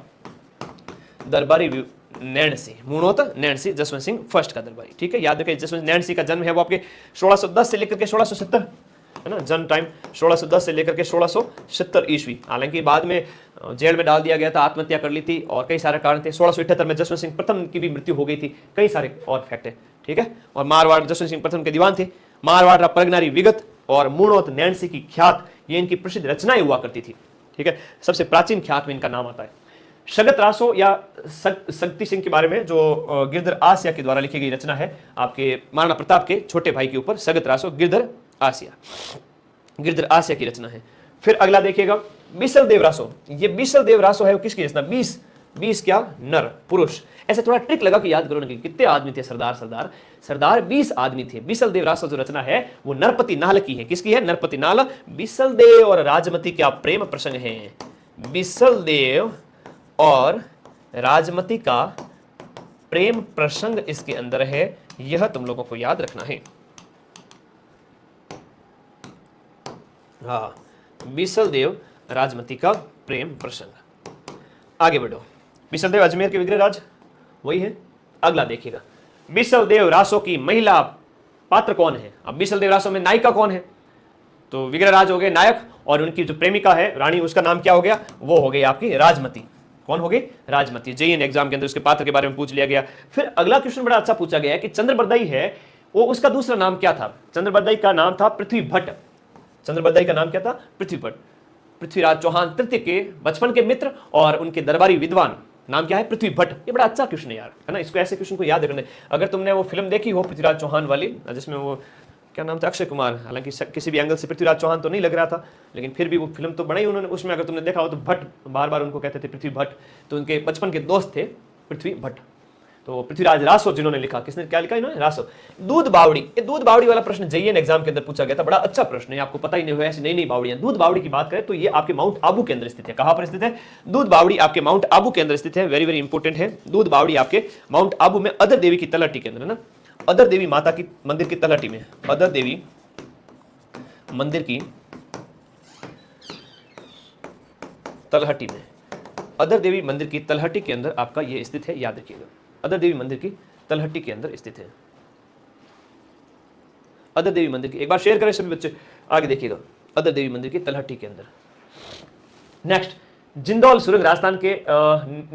दरबारी नैणसी, मुणोत नैणसी, जसवंत सिंह फर्स्ट का दरबारी, ठीक है। याद रखिए, जसवंत नैणसी का जन्म है वो आपके 1610 से लेकर के 1670, है ना, जन्म टाइम 1610 से लेकर के 1670 ईस्वी। हालांकि बाद में जेल में डाल दिया गया था, आत्महत्या कर ली थी और कई सारे कारण थे। 1678 में जसवंत सिंह प्रथम की भी मृत्यु हो गई थी, कई सारे और फैक्ट है, ठीक है। और मारवाड़, जसवंत सिंह प्रथम के दीवान थे। मारवाड़ परगनारी विगत और मुणोत नैणसी की ख्यात, ये इनकी प्रसिद्ध रचनाएं हुआ करती थी, ठीक है। सबसे प्राचीन ख्यात में इनका नाम आता है। सगत रासो या शक्ति सिंह के बारे में, जो गिरधर आसिया के द्वारा लिखी गई रचना है, आपके महाराणा प्रताप के छोटे भाई के ऊपर, सगत रासो, गिरधर आसिया की रचना है। फिर अगला देखिएगा, बिसल देव रासो। ये बिसल देव रासो है वो किसकी रचना? 20 क्या, नर पुरुष। ऐसे थोड़ा ट्रिक लगा कि याद करो ना कि कितने आदमी थे, सरदार 20 आदमी थे। बिसल देव रासो जो रचना है वो नरपति नाल की है। किसकी है? नरपति नाल। बिसल देव और राजमती का प्रेम प्रसंग है। बिसल देव और राजमती का प्रेम प्रसंग इसके अंदर है, यह तुम लोगों को याद रखना है। हाँ, बिसल देव राजमती का प्रेम प्रसंग। आगे बढ़ो, बिसल देव अजमेर के विग्रह राज वही है। अगला देखिएगा, बिसल देव रासो की महिला पात्र कौन है? अब बिसल देव रासो में नायिका कौन है? तो विग्रह राज हो गए नायक, और उनकी जो प्रेमिका है रानी, उसका नाम क्या हो गया? वो हो गई आपकी राजमती। कौन हो गई? राजमती। जेईएन एग्जाम के अंदर उसके पात्र के बारे में पूछ लिया गया। फिर अगला क्वेश्चन बड़ा अच्छा पूछा गया है कि चंद्रबरदाई है, वो उसका दूसरा नाम क्या था? चंद्रबरदाई का नाम था पृथ्वी भट्ट। चंद्रबरदाई का नाम क्या था? पृथ्वी भट्ट। पृथ्वीराज चौहान तृतीय के बचपन के मित्र और उनके दरबारी विद्वान, नाम क्या है? पृथ्वी भट्ट। ये बड़ा अच्छा क्वेश्चन है यार, है ना। इसको ऐसे क्वेश्चन को याद रखना। अगर तुमने वो फिल्म देखी हो पृथ्वीराज चौहान वाली, जिसमें वो क्या नाम था, अक्षय कुमार, हालांकि किसी भी एंगल से पृथ्वीराज चौहान तो नहीं लग रहा था, लेकिन फिर भी वो फिल्म तो बनाई उन्होंने। उसमें अगर तुमने देखा हो तो भट्ट, बार बार उनको कहते थे पृथ्वी भट्ट, तो उनके बचपन के दोस्त थे पृथ्वी भट्ट। तो पृथ्वीराज रासो जिन्होंने लिखा, किसने क्या लिखा इन्होंने? रासो। दूध बावड़ी, ये दूध बावड़ी वाला प्रश्न जेईएन एग्जाम के अंदर पूछा गया था, बड़ा अच्छा प्रश्न है, आपको पता ही नहीं हुआ ऐसी नई बावड़ियां। दूध बावड़ी की बात करें तो ये आपके माउंट आबू के अंदर स्थित है। कहां पर स्थित है? दूध बावड़ी आपके माउंट आबू के अंदर स्थित है। वेरी वेरी इंपॉर्टेंट है। दूध बावड़ी आपके माउंट आबू में अदर देवी की तलहटी के अंदर है ना, अदर देवी माता की मंदिर की तलहटी में, अदर देवी मंदिर की तलहटी में, अदर देवी मंदिर की तलहटी के अंदर आपका ये स्थित है, याद रखिएगा। अदर देवी मंदिर की तलहटी के अंदर स्थित है। अदर देवी मंदिर की, एक बार शेयर करें सभी बच्चे, आगे देखिएगा। अदर देवी मंदिर की तलहटी के अंदर। नेक्स्ट, जिंदौल सुरंग राजस्थान के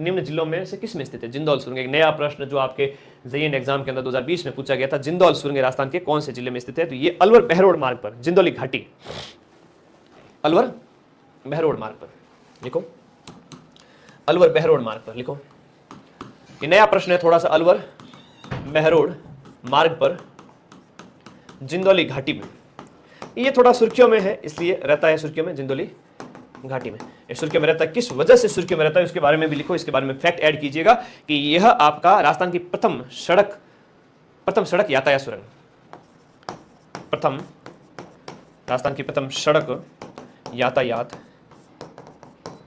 निम्न जिलों में से किस में स्थित है? जिंदौल सुरंग, एक नया प्रश्न जो आपके जेईएन एग्जाम के अंदर 2020 में पूछा गया था। जिंदौल सुरंग राजस्थान के कौन से जिले में स्थित है? तो ये अलवर बहरोड मार्ग पर, जिंदौली घाटी, अलवर बहरोड मार्ग पर लिखो, अलवर बहरोड मार्ग पर लिखो। ये नया प्रश्न है थोड़ा सा। अलवर बहरोड मार्ग पर, जिंदौली घाटी में। ये थोड़ा सुर्खियों में है, इसलिए रहता है सुर्खियों में, जिंदौली घाटी में। ये सुर्खियों में रहता है, किस वजह से सुर्खियों में रहता है उसके बारे में भी लिखो। इसके बारे में फैक्ट ऐड कीजिएगा कि यह आपका राजस्थान की प्रथम सड़क यातायात सुरंग, राजस्थान की प्रथम सड़क यातायात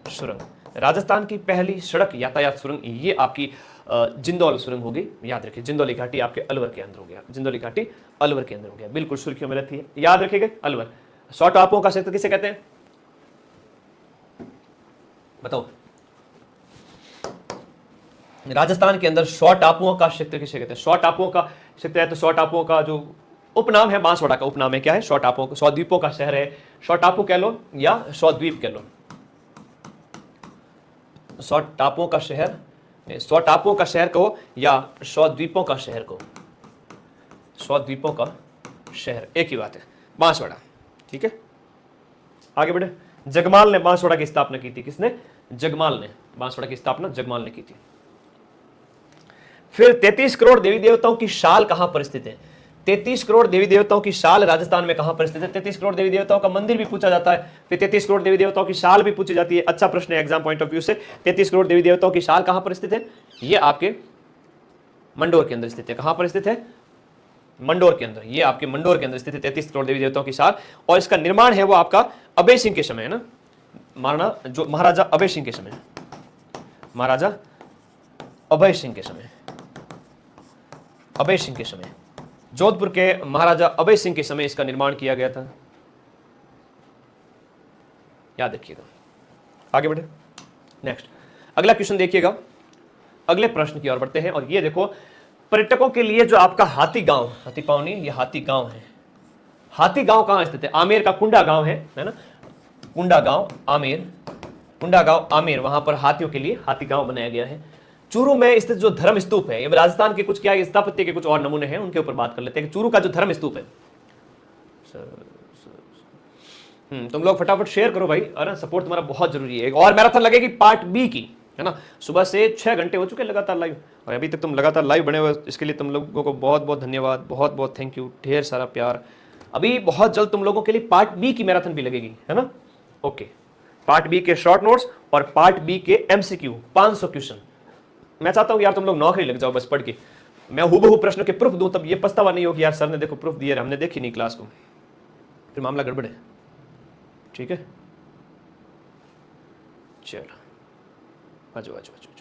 सुरंग, राजस्थान की पहली सड़क यातायात सुरंग, ये आपकी जिंदौल सुरंग होगी। याद रखिए, जिंदौली घाटी आपके अलवर के अंदर हो गया, जिंदौली घाटी अलवर के अंदर हो गया, बिल्कुल सुर्खियों में रहती है, याद रखिएगा। अलवर। 100 टापुओं का क्षेत्र किसे कहते हैं? बताओ, राजस्थान के अंदर 100 टापुओं का क्षेत्र किसे कहते हैं? 100 टापुओं का क्षेत्र है तो 100 टापुओं का जो उपनाम है बांसवाड़ा का, उपनाम है क्या है? 100 टापुओं, 100 द्वीपों का शहर है। 100 टापू कह लो या 100 द्वीप कह लो। 100 टापुओं का शहर, 100 टापुओं का शहर कहो या 100 द्वीपों का शहर कहो। 100 द्वीपों का शहर एक ही बात है, बांसवाड़ा। ठीक है, आगे बढ़े। जगमाल ने बांसवाड़ा की स्थापना की थी। किसने? जगमाल ने बांसवाड़ा की स्थापना जगमाल ने की थी। फिर 33 करोड़ देवी देवताओं की शाल कहां पर स्थित है? 33 करोड़ देवी देवताओं की शाल राजस्थान में कहां पर स्थित है? 33 करोड़ देवी देवताओं का मंदिर भी पूछा जाता है, फिर 33 करोड़ देवी देवताओं की शाल भी पूछी जाती है। अच्छा प्रश्न है एग्जाम पॉइंट ऑफ व्यू से। 33 करोड़ देवी देवताओं की शाल कहां पर स्थित है? ये आपके मंडोर के अंदर स्थित है। कहां पर स्थित है? मंडोर के अंदर। ये आपके मंडोर के अंदर स्थित है 33 करोड़ देवी देवताओं की शाल। और इसका निर्माण है वो आपका अभय सिंह के समय है ना, महाराजा अभय सिंह के समय, महाराजा अभय सिंह के समय, अभय सिंह के समय, जोधपुर के महाराजा अभय सिंह के समय इसका निर्माण किया गया था। याद रखिएगा। आगे बढ़े। नेक्स्ट अगला क्वेश्चन देखिएगा। अगले प्रश्न की ओर बढ़ते हैं। और ये देखो, पर्यटकों के लिए जो आपका हाथी गांव, हाथी पावनी, ये हाथी गांव है। हाथी गांव कहां स्थित है? आमेर का कुंडा गांव है ना, कुंडा गांव आमेर, कुंडा गांव आमेर, वहां पर हाथियों के लिए हाथी गांव बनाया गया है। चूरू में स्थित जो धर्म स्तूप है, ये राजस्थान के कुछ क्या स्थापत्य के कुछ और नमूने हैं, उनके ऊपर बात कर लेते हैं। चूरू का जो धर्म स्तूप है, तुम लोग फटाफट शेयर करो भाई, अरे सपोर्ट तुम्हारा बहुत जरूरी है। और मैराथन लगेगी पार्ट बी की, है ना। सुबह से 6 घंटे हो चुके लगातार लाइव, और अभी तक तुम लगातार लाइव बने हुए, इसके लिए तुम लोगों को बहुत बहुत धन्यवाद, बहुत बहुत थैंक यू, ढेर सारा प्यार। अभी बहुत जल्द तुम लोगों के लिए पार्ट बी की मैराथन भी लगेगी, है ना। ओके, पार्ट बी के शॉर्ट नोट्स और पार्ट बी के एमसीक्यू 500 क्वेश्चन। मैं चाहता हूँ यार तुम लोग नौकरी लग जाओ बस पढ़ के, मैं हूबहू प्रश्न के प्रूफ दूं, तब ये पछतावा नहीं हो कि यार सर ने देखो प्रूफ दिए, हमने देखी नहीं क्लास को, फिर मामला गड़बड़ है। ठीक है, चलो आजो आजो आजो।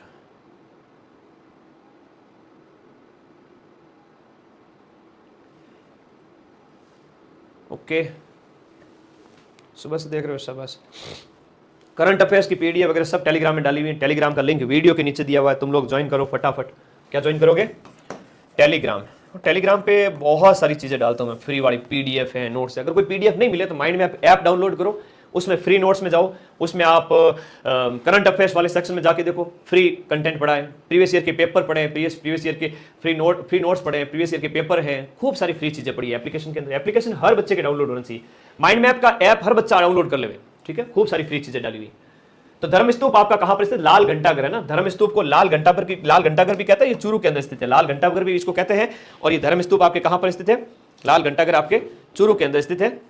ओके, सुबह से देख रहे हो शाबाश। करंट अफेयर्स की पीडीएफ वगैरह सब टेलीग्राम में डाली हुई है। टेलीग्राम का लिंक वीडियो के नीचे दिया हुआ है, तुम लोग ज्वाइन करो फटाफट। क्या ज्वाइन करोगे? टेलीग्राम। टेलीग्राम पे बहुत सारी चीजें डालता हूँ मैं, फ्री वाली पीडीएफ है, नोट्स है। अगर कोई पीडीएफ नहीं मिले तो माइंड मैप ऐप डाउनलोड करो, उसमें फ्री नोट्स में जाओ, उसमें आप करंट अफेयर्स वाले सेक्शन में जाके देखो, फ्री कंटेंट पढ़ा है, प्रीवियस ईयर के पेपर पढ़े हैं, प्रीवियस ईयर के फ्री नोट्स पढ़े हैं, प्रीवियस ईयर के पेपर हैं, खूब सारी फ्री चीजें पढ़ी है एप्लीकेशन के अंदर। एप्लीकेशन हर बच्चे के डाउनलोड होना चाहिए, माइंड मैप का ऐप हर बच्चा डाउनलोड कर ले। ठीक है, खूब सारी फ्री चीजें डाली हुई। तो धर्म स्तूप आपका कहां पर स्थित? लाल घंटाघर है ना। धर्म स्तूप को लाल घंटाघर भी कहते हैं, ये चूरू के अंदर स्थित है। लाल घंटाघर भी इसको कहते हैं। और ये धर्म स्तूप आपके कहां पर स्थित है? लाल घंटाघर आपके चूरू के अंदर स्थित है।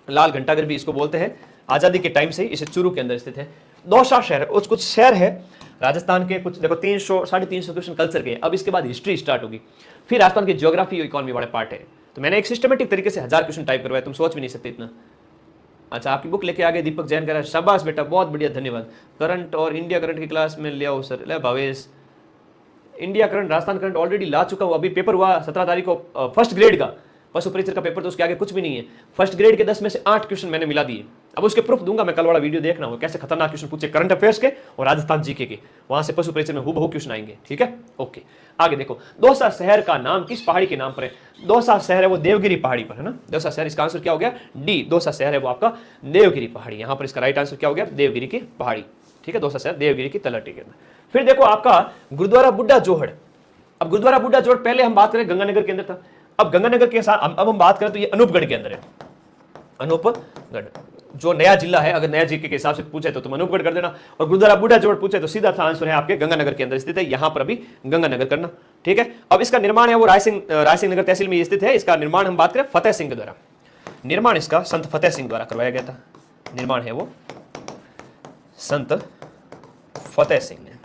लाल घंटाघर भी इसको बोलते हैं, आजादी के टाइम से इसे चूरू के अंदर स्थित है। दौसा शहर, कुछ शहर है राजस्थान के, कुछ देखो 300 350 क्वेश्चन कल्चर के। अब इसके बाद हिस्ट्री स्टार्ट होगी, फिर राजस्थान की ज्योग्राफी और इकोनॉमी वाले पार्ट है। तो मैंने एक सिस्टमेटिक तरीके से 1000 क्वेश्चन टाइप करवाए, तुम सोच भी नहीं सकते इतना। अच्छा, आपकी बुक लेके आ गए दीपक जैन, करा शाबाश बेटा, बहुत बढ़िया, धन्यवाद। करंट और इंडिया करंट की क्लास में ले आओ सर। ले Bhavesh, India current Rajasthan current already ला चुका हूँ। अभी पेपर हुआ 17 तारीख को फर्स्ट ग्रेड का, पशु परिचर का पेपर, तो उसके आगे कुछ भी नहीं है। फर्स्ट ग्रेड के 10 में से 8 क्वेश्चन मैंने मिला दिए। अब उसके प्रूफ दूंगा मैं, कल वाला वीडियो देखना हो, कैसे खतरनाक क्वेश्चन पूछे करंट अफेयर्स के और राजस्थान जीके के, वहां से पशु परिचर में हूबहू क्वेश्चन आएंगे। ठीक है, ओके। आगे देखो, दौसा शहर का नाम किस पहाड़ी के नाम पर है? दौसा शहर है वो देवगिरी पहाड़ी पर, है ना। दौसा शहर, इसका आंसर क्या हो गया? डी। दौसा शहर है वो आपका देवगिरी पहाड़ी, यहां पर इसका राइट आंसर क्या हो गया? देवगिरी की पहाड़ी। ठीक है, दौसा शहर देवगिरी की तलहटी के अंदर। फिर देखो आपका गुरुद्वारा बुड्ढा जोहड़। अब गुरुद्वारा बुड्ढा जोहड़, पहले हम बात करें गंगानगर के अंदर था, अब गंगानगर के साथ अब हम बात करें तो ये अनूपगढ़ के अंदर है। अनूपगढ़ जो नया जिला है, अगर नया जीके के हिसाब से पूछे तो तुम अनूपगढ़ कर देना, और गुरुद्वारा बुड्ढा जोड़ पूछे तो सीधा सा आंसर है आपके गंगानगर के अंदर स्थित है, यहां पर अभी गंगानगर करना। ठीक है, अब इसका निर्माण है वो रायसिंह नगर तहसील में स्थित है। इसका निर्माण हम बात करें फतेह सिंह के द्वारा, निर्माण इसका संत फतेह सिंह द्वारा करवाया गया था। निर्माण है वो संत फतेह सिंह ने,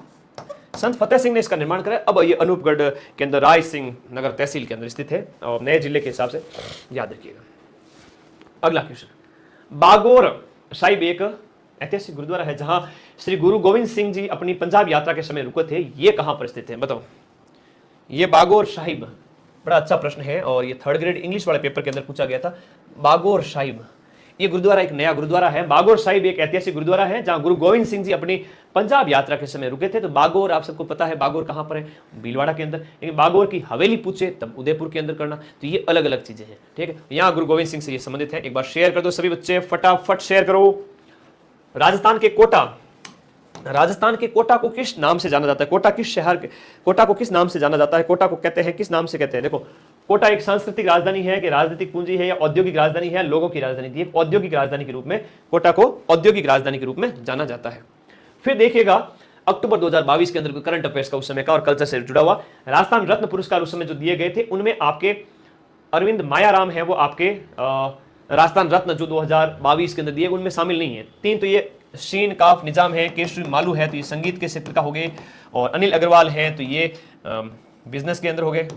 संत फतेह सिंह ने इसका निर्माण करा। अब ये अनूपगढ़ के अंदर राय सिंह नगर तहसील के अंदर स्थित है, और नए जिले के हिसाब से याद रखिएगा। अगला क्वेश्चन, बागोर साहिब एक ऐतिहासिक गुरुद्वारा है जहां श्री गुरु गोविंद सिंह जी अपनी पंजाब यात्रा के समय रुके थे, ये कहां पर स्थित है? बताओ। ये बागोर साहिब, बड़ा अच्छा प्रश्न है, और ये 3rd ग्रेड इंग्लिश वाले पेपर के अंदर पूछा गया था। बागोर साहिब, ये गुरुद्वारा एक नया गुरुद्वारा है। बागौर साहिब एक ऐतिहासिक गुरुद्वारा है जहां गुरु गोविंद सिंह जी अपनी पंजाब यात्रा के समय रुके थे। तो बागौर आप सबको पता है, बागौर कहां पर है, भीलवाड़ा के अंदर। लेकिन बागौर की हवेली पूछे तब उदयपुर के अंदर करना, तो ये अलग अलग चीजें हैं, ठीक है। यहाँ गुरु गोविंद सिंह से ये संबंधित है। एक बार शेयर कर दो सभी बच्चे, फटाफट शेयर करो। राजस्थान के कोटा, राजस्थान के कोटा को किस नाम से जाना जाता है? कोटा किस शहर के, कोटा को किस नाम से जाना जाता है? कोटा को कहते हैं, किस नाम से कहते हैं? देखो, कोटा एक सांस्कृतिक राजधानी है कि राजनीतिक पूंजी है या औद्योगिक राजधानी है, लोगों की राजधानी थी। एक औद्योगिक राजधानी के रूप में कोटा को औद्योगिक राजधानी के रूप में जाना जाता है। फिर देखिएगा अक्टूबर 2022 के अंदर करंट अफेयर्स का उस समय का और कल्चर से जुड़ा हुआ राजस्थान रत्न पुरस्कार उस समय जो दिए गए थे, उनमें आपके अरविंद मायाराम है, वो आपके राजस्थान रत्न जो 2022 के अंदर दिए उनमें शामिल नहीं है। तीन तो ये शीन काफ निजाम है, केशरी मालू है तो ये संगीत के क्षेत्र का हो गए, और अनिल अग्रवाल है तो ये बिजनेस के अंदर हो गए,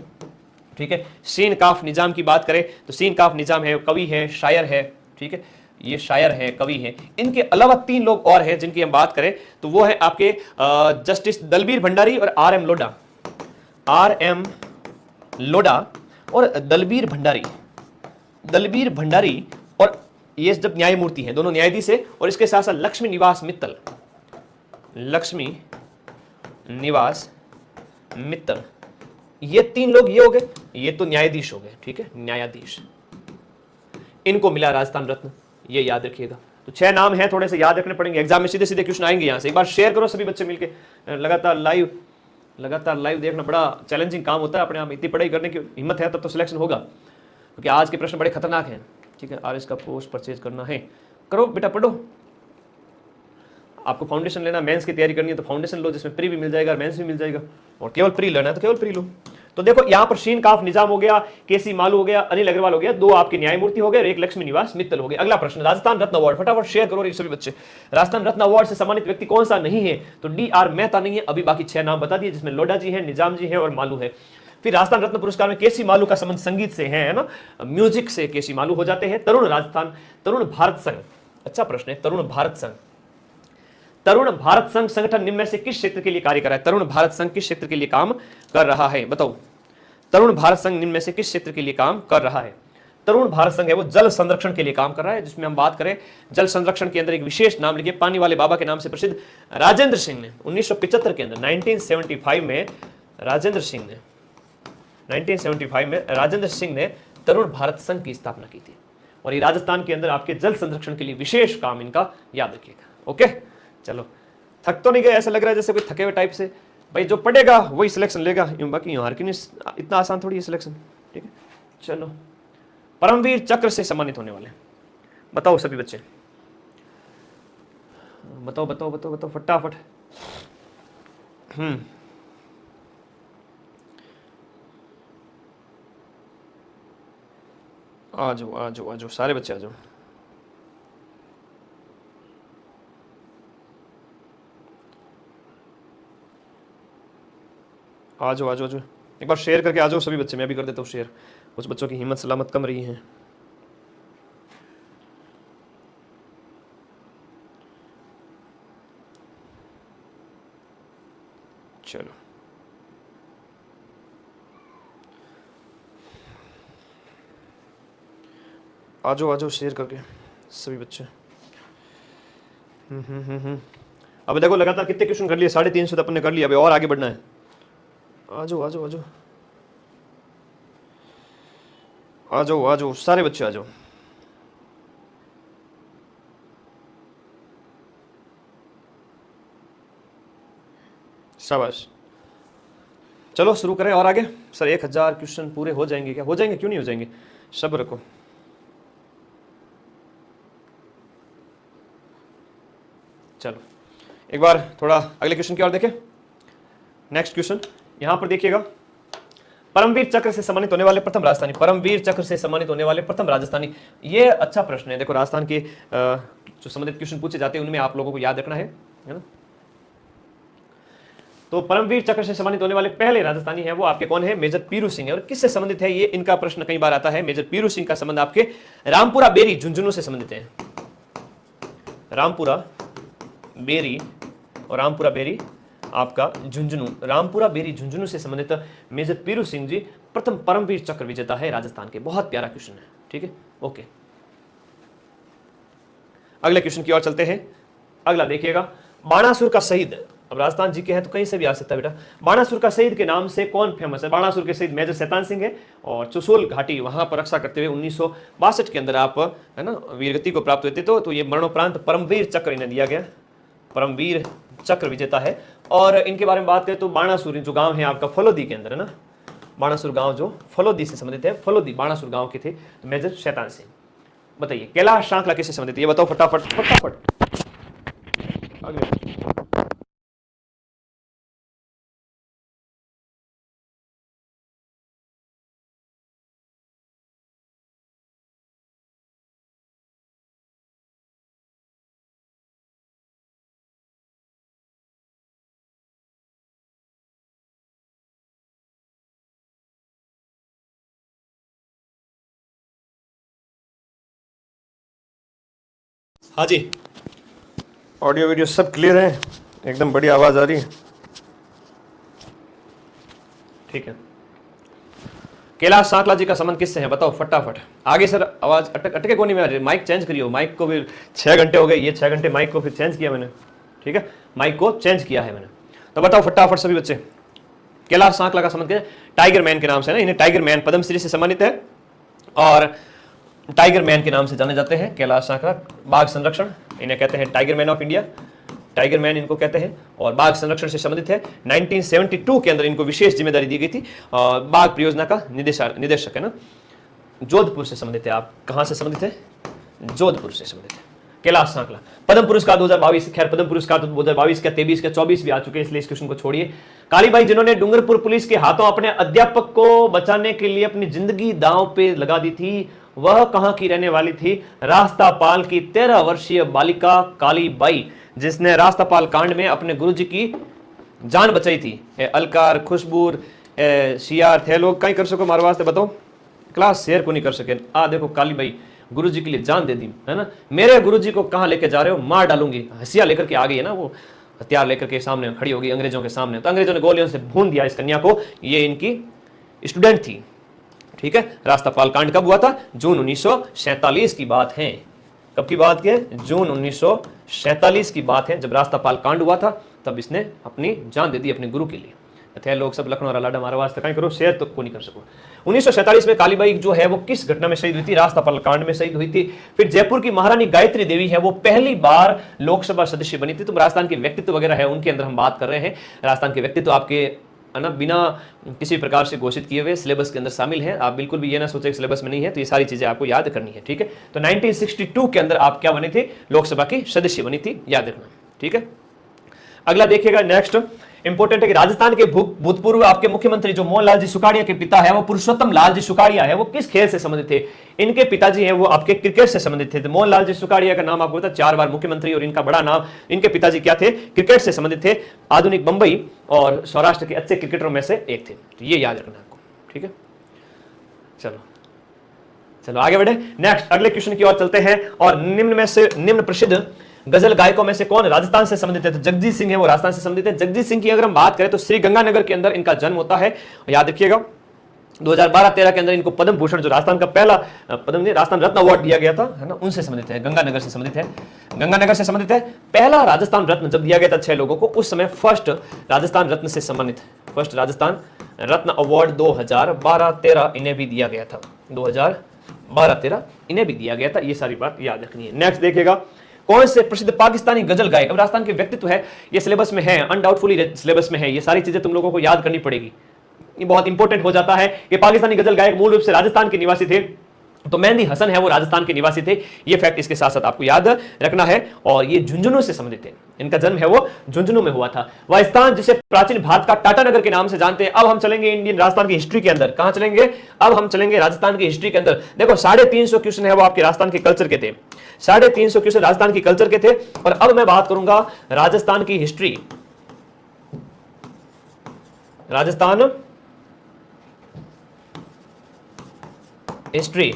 ठीक है। शीन काफ निजाम की बात करें तो शीन काफ निजाम है, कवि है, शायर है, ठीक है, ये शायर है, कवि है। इनके अलावा तीन लोग और हैं जिनकी हम बात करें तो वो है आपके जस्टिस दलबीर भंडारी और आर.एम. लोढ़ा, आर.एम. लोढ़ा और दलबीर भंडारी। दलबीर भंडारी और ये जब न्यायमूर्ति हैं, दोनों न्यायाधीश है। और इसके साथ साथ लक्ष्मी निवास मित्तल, लक्ष्मी निवास मित्तल, ये तीन लोग ये हो गए, ये तो न्यायाधीश हो गए, ठीक है, न्यायाधीश। इनको मिला राजस्थान रत्न, ये याद रखिएगा। तो 6 नाम हैं, थोड़े से याद रखने पड़ेंगे, एग्जाम में सीधे सीधे क्वेश्चन आएंगे यहां से। एक बार शेयर करो सभी बच्चे मिलके, लगातार लाइव देखना बड़ा चैलेंजिंग काम होता है। अपने आप इतनी पढ़ाई करने की हिम्मत है तब तो सिलेक्शन होगा, क्योंकि आज के प्रश्न बड़े खतरनाक हैं, ठीक है। आरएस का पोस्ट परचेज करना है, करो बेटा, पढ़ो। आपको फाउंडेशन लेना, मेंस की तैयारी करनी है तो फाउंडेशन लो, जिसमें प्री भी मिल जाएगा और मेंस भी मिल जाएगा। और केवल प्री लेना है तो केवल प्री लो। तो देखो यहां पर शीन काफ निजाम हो गया, केसी मालू हो गया, अनिल अग्रवाल हो गया, 2 आपके न्यायमूर्ति हो गए और 1 लक्ष्मी निवास मित्तल हो गए। अगला प्रश्न, राजस्थान रत्न अवार्ड, फटाफट शेयर करो सभी बच्चे। राजस्थान रत्न अवार्ड से सम्मानित व्यक्ति कौन सा नहीं है? तो डी.आर. मेहता नहीं है। अभी बाकी 6 नाम बता दिए, जिसमें लोढ़ा जी है, निजाम जी है और मालू है। फिर राजस्थान रत्न पुरस्कार में केसी मालू का संबंध संगीत से है ना, म्यूजिक से केसी मालू हो जाते हैं। तरुण भारत संघ, अच्छा प्रश्न है, तरुण भारत संघ संगठन निम्न में से किस क्षेत्र के लिए कार्य कर रहा है? तरुण भारत संघ किस क्षेत्र के लिए काम कर रहा है, बताओ। तरुण भारत संघ निम्न में से किस क्षेत्र के लिए काम कर रहा है? तरुण भारत संघ है वो जल संरक्षण के लिए काम कर रहा है। जिसमें हम बात करें जल संरक्षण के अंदर एक विशेष नाम लिखिए, पानी वाले बाबा के नाम से प्रसिद्ध राजेंद्र सिंह ने 1975 के अंदर 1975 में राजेंद्र सिंह ने तरुण भारत संघ की स्थापना की थी। और ये राजस्थान के अंदर आपके जल संरक्षण के लिए विशेष काम इनका याद रखिएगा। ओके, चलो, थक तो नहीं गए? ऐसा लग रहा है जैसे कोई थके हुए टाइप से। भाई जो पढ़ेगा वही सिलेक्शन लेगा, बाकी हार की नहीं, इतना आसान थोड़ी है सिलेक्शन, ठीक है। चलो, परमवीर चक्र से सम्मानित होने वाले बताओ सभी बच्चे, बताओ फटाफट। आ जाओ सारे बच्चे आ जाओ। आ जाओ एक बार शेयर करके आ जाओ सभी बच्चे, मैं भी कर देता हूँ शेयर। कुछ बच्चों की हिम्मत सलामत कम रही है। चलो, आ जाओ शेयर करके सभी बच्चे। अब देखो लगातार कितने क्वेश्चन कर लिए, 350 तो अपन ने कर लिया, अभी और आगे बढ़ना है। आ जाओ सारे बच्चे आ जाओ। शाबाश, चलो शुरू करें और आगे। सर 1000 क्वेश्चन पूरे हो जाएंगे क्या? हो जाएंगे, क्यों नहीं हो जाएंगे, सब्र रखो। चलो एक बार थोड़ा अगले क्वेश्चन की ओर देखें। नेक्स्ट क्वेश्चन यहां पर देखिएगा, परमवीर चक्र से सम्मानित होने वाले प्रथम राजस्थानी, परमवीर चक्र से सम्मानित होने वाले प्रथम राजस्थानी। ये अच्छा प्रश्न है। देखो राजस्थान के जो संबंधित क्वेश्चन पूछे जाते हैं उनमें आप लोगों को याद रखना है ना। तो परमवीर चक्र से सम्मानित होने वाले पहले राजस्थानी है वो आपके कौन है? मेजर पीरू सिंह है। और किससे संबंधित है ये? इनका प्रश्न कई बार आता है। मेजर पीरू सिंह का संबंध आपके रामपुरा बेरी झुंझुनू से संबंधित है। रामपुरा बेरी और रामपुरा बेरी आपका झुंझुनू, रामपुरा बेरी झुंझुनू से संबंधित मेजर पीरू सिंह जी प्रथम परमवीर चक्र विजेता है राजस्थान के। बहुत प्यारा क्वेश्चन है, ठीक है, ओके। अगले क्वेश्चन की ओर चलते हैं। अगला देखिएगा, बाणासुर का शहीद। अब राजस्थान जी के हैं तो कहीं से भी आ सकता है बेटा। बाणासुर का शहीद के नाम से कौन फेमस है? बाणासुर के शहीद मेजर शैतान सिंह है, और चुशोल घाटी वहां पर रक्षा करते हुए 1962 के अंदर आप है ना वीरगति को प्राप्त हुए थे। तो ये मरणोपरांत परमवीर चक्र इन्हें दिया गया, परमवीर चक्र विजेता है। और इनके बारे में बात करें तो बाणासुर जो गांव है आपका फलोदी के अंदर है ना, बाणासुर गांव जो फलोदी से संबंधित है, फलोदी बाणासुर गांव के थे मेजर शैतान सिंह। बताइए कैलाश श्रृंखला किससे संबंधित है? ये बताओ फटाफट फटाफट। अगले हाँ जी, ऑडियो वीडियो सब क्लियर है, एकदम बढ़िया आवाज आ रही है, ठीक है। कैलाश श्रृंखला जी का संबंध किससे है? बताओ फटाफट। आगे सर आवाज अटके को नहीं, मैं माइक चेंज करियो, माइक को भी 6 घंटे हो गए, ये 6 घंटे माइक को फिर चेंज किया मैंने, ठीक है, माइक को चेंज किया है मैंने। तो बताओ फटाफट सभी बच्चे, कैलाश श्रृंखला का संबंध क्या है? टाइगर मैन के नाम से ना, इन्हें टाइगर मैन पद्मश्री से सम्मानित है और टाइगर मैन के नाम से जाने जाते हैं। कैलाश श्रृंखला बाघ संरक्षण, इन्हें कहते हैं tiger man of India, tiger man इनको कहते हैं, और बाघ संरक्षण से संबंधित है। 1972 के अंदर इनको विशेष जिम्मेदारी दी गई थी, बाघ परियोजना का निदेशक है ना, जोधपुर से संबंधित है। आप कहां से संबंधित है? जोधपुर से संबंधित है कैलाश श्रृंखला। पद्म पुरस्कार 2022, खैर पद्म पुरस्कार तो 2022 का 23 का 24 भी आ चुके हैं, इसलिए इस क्वेश्चन को छोड़िए। कालीबाई जिन्होंने डूंगरपुर पुलिस के हाथों अपने अध्यापक को बचाने के लिए अपनी जिंदगी दांव पे लगा दी थी, वह कहां की रहने वाली थी? रास्तापाल की 13 वर्षीय बालिका कालीबाई, जिसने रास्तापाल कांड में अपने गुरुजी की जान बचाई थी। अलकार, खुशबूर, शियार थे लोग, कहीं कर सको मारो वास्ते बताओ, क्लास शेयर को नहीं कर सके। देखो कालीबाई गुरुजी के लिए जान दे दी है ना, मेरे गुरुजी को कहां लेके जा रहे हो? मार डालूंगी। हसिया लेकर के आ गई है ना, वो हथियार लेकर के सामने खड़ी होगी अंग्रेजों के सामने, तो अंग्रेजों ने गोलियों से भून दिया इस कन्या को। ये इनकी स्टूडेंट थी, ठीक है। रास्तापाल कांड कब हुआ था? जून 1947 की बात है। कब की बात है? जून 1947 की बात है, जब रास्तापाल कांड हुआ था, तब इसने अपनी जान दे दी अपने गुरु के लिए। थे लोग सब लखनऊ लाडा हमारे वास्ते कहीं करो, शेयर तो को नहीं कर सको। 1947 में कालीबाई जो है वो किस घटना में शहीद हुई थी? रास्तापाल कांड में शहीद हुई थी। फिर जयपुर की महारानी गायत्री देवी है, वो पहली बार लोकसभा सदस्य बनी थी। तो राजस्थान के व्यक्तित्व वगैरह है उनके अंदर हम बात कर रहे हैं। राजस्थान के व्यक्तित्व आपके है ना बिना किसी प्रकार से घोषित किए हुए सिलेबस के अंदर शामिल है। आप बिल्कुल भी ये ना सोचे सिलेबस में नहीं है, तो ये सारी चीजें आपको याद करनी है, ठीक है। तो 1962 के अंदर आप क्या बने थे? लोकसभा की सदस्य बनी थी, याद रखना, ठीक है। अगला देखिएगा, नेक्स्ट इंपोर्टेंट है कि राजस्थान के भूतपूर्व आपके मुख्यमंत्री जो मोहनलाल जी सुखाड़िया के पिता है, वो पुरुषोत्तम लाल जी सुखाड़िया है, वो किस खेल से संबंधित थे? इनके पिताजी हैं वो आपके क्रिकेट से संबंधित थे। तो मोहनलाल जी सुखाड़िया का नाम आपको पता, 4 बार मुख्यमंत्री, और इनका बड़ा नाम, इनके पिताजी क्या थे? क्रिकेट से संबंधित थे, आधुनिक बंबई और सौराष्ट्र के अच्छे क्रिकेटरों में से एक थे। तो ये याद रखना आपको, ठीक है। चलो चलो आगे बढ़े, नेक्स्ट अगले क्वेश्चन की ओर चलते हैं। और निम्न प्रसिद्ध गजल गायकों में से कौन राजस्थान से संबंधित है? तो जगजीत सिंह है, वो राजस्थान से संबंधित है। जगजीत सिंह की अगर हम बात करें तो श्री गंगानगर के अंदर इनका जन्म होता है, याद रखिएगा। 2012-13 के अंदर इनको पद्म भूषण, जो राजस्थान का पहला राजस्थान रत्न अवार्ड दिया गया था, है ना, उनसे संबंधित है, गंगानगर से संबंधित है। गंगानगर से संबंधित है। पहला राजस्थान रत्न जब दिया गया था 6 लोगों को, उस समय फर्स्ट राजस्थान रत्न से संबंधित, फर्स्ट राजस्थान रत्न अवार्ड 2012-13 इन्हें भी दिया गया था, 2012-13 इन्हें भी दिया गया था। ये सारी बात याद रखनी है। नेक्स्ट देखिएगा, कौन से प्रसिद्ध पाकिस्तानी गजल गायक, अब राजस्थान के व्यक्तित्व है, ये सिलेबस में है, अनडाउटफुली सिलेबस में है, ये सारी चीजें तुम लोगों को याद करनी पड़ेगी। ये बहुत इंपॉर्टेंट हो जाता है कि पाकिस्तानी गजल गायक मूल रूप से राजस्थान के निवासी थे। तो मेहंदी हसन है, वो राजस्थान के निवासी थे। ये फैक्ट इसके साथ साथ आपको याद रखना है। और ये झुंझुनू से संबंधित थे, इनका जन्म है वो झुंझुनू में हुआ था। वह स्थान जिसे प्राचीन भारत का टाटानगर के नाम से जानते हैं। अब हम चलेंगे इंडियन राजस्थान की हिस्ट्री के अंदर। कहां चलेंगे? अब हम चलेंगे राजस्थान की हिस्ट्री के अंदर। देखो 350 क्वेश्चन है वो आपके राजस्थान के कल्चर के थे, 350 क्वेश्चन राजस्थान की कल्चर के थे। और अब मैं बात करूंगा राजस्थान की हिस्ट्री, राजस्थान हिस्ट्री।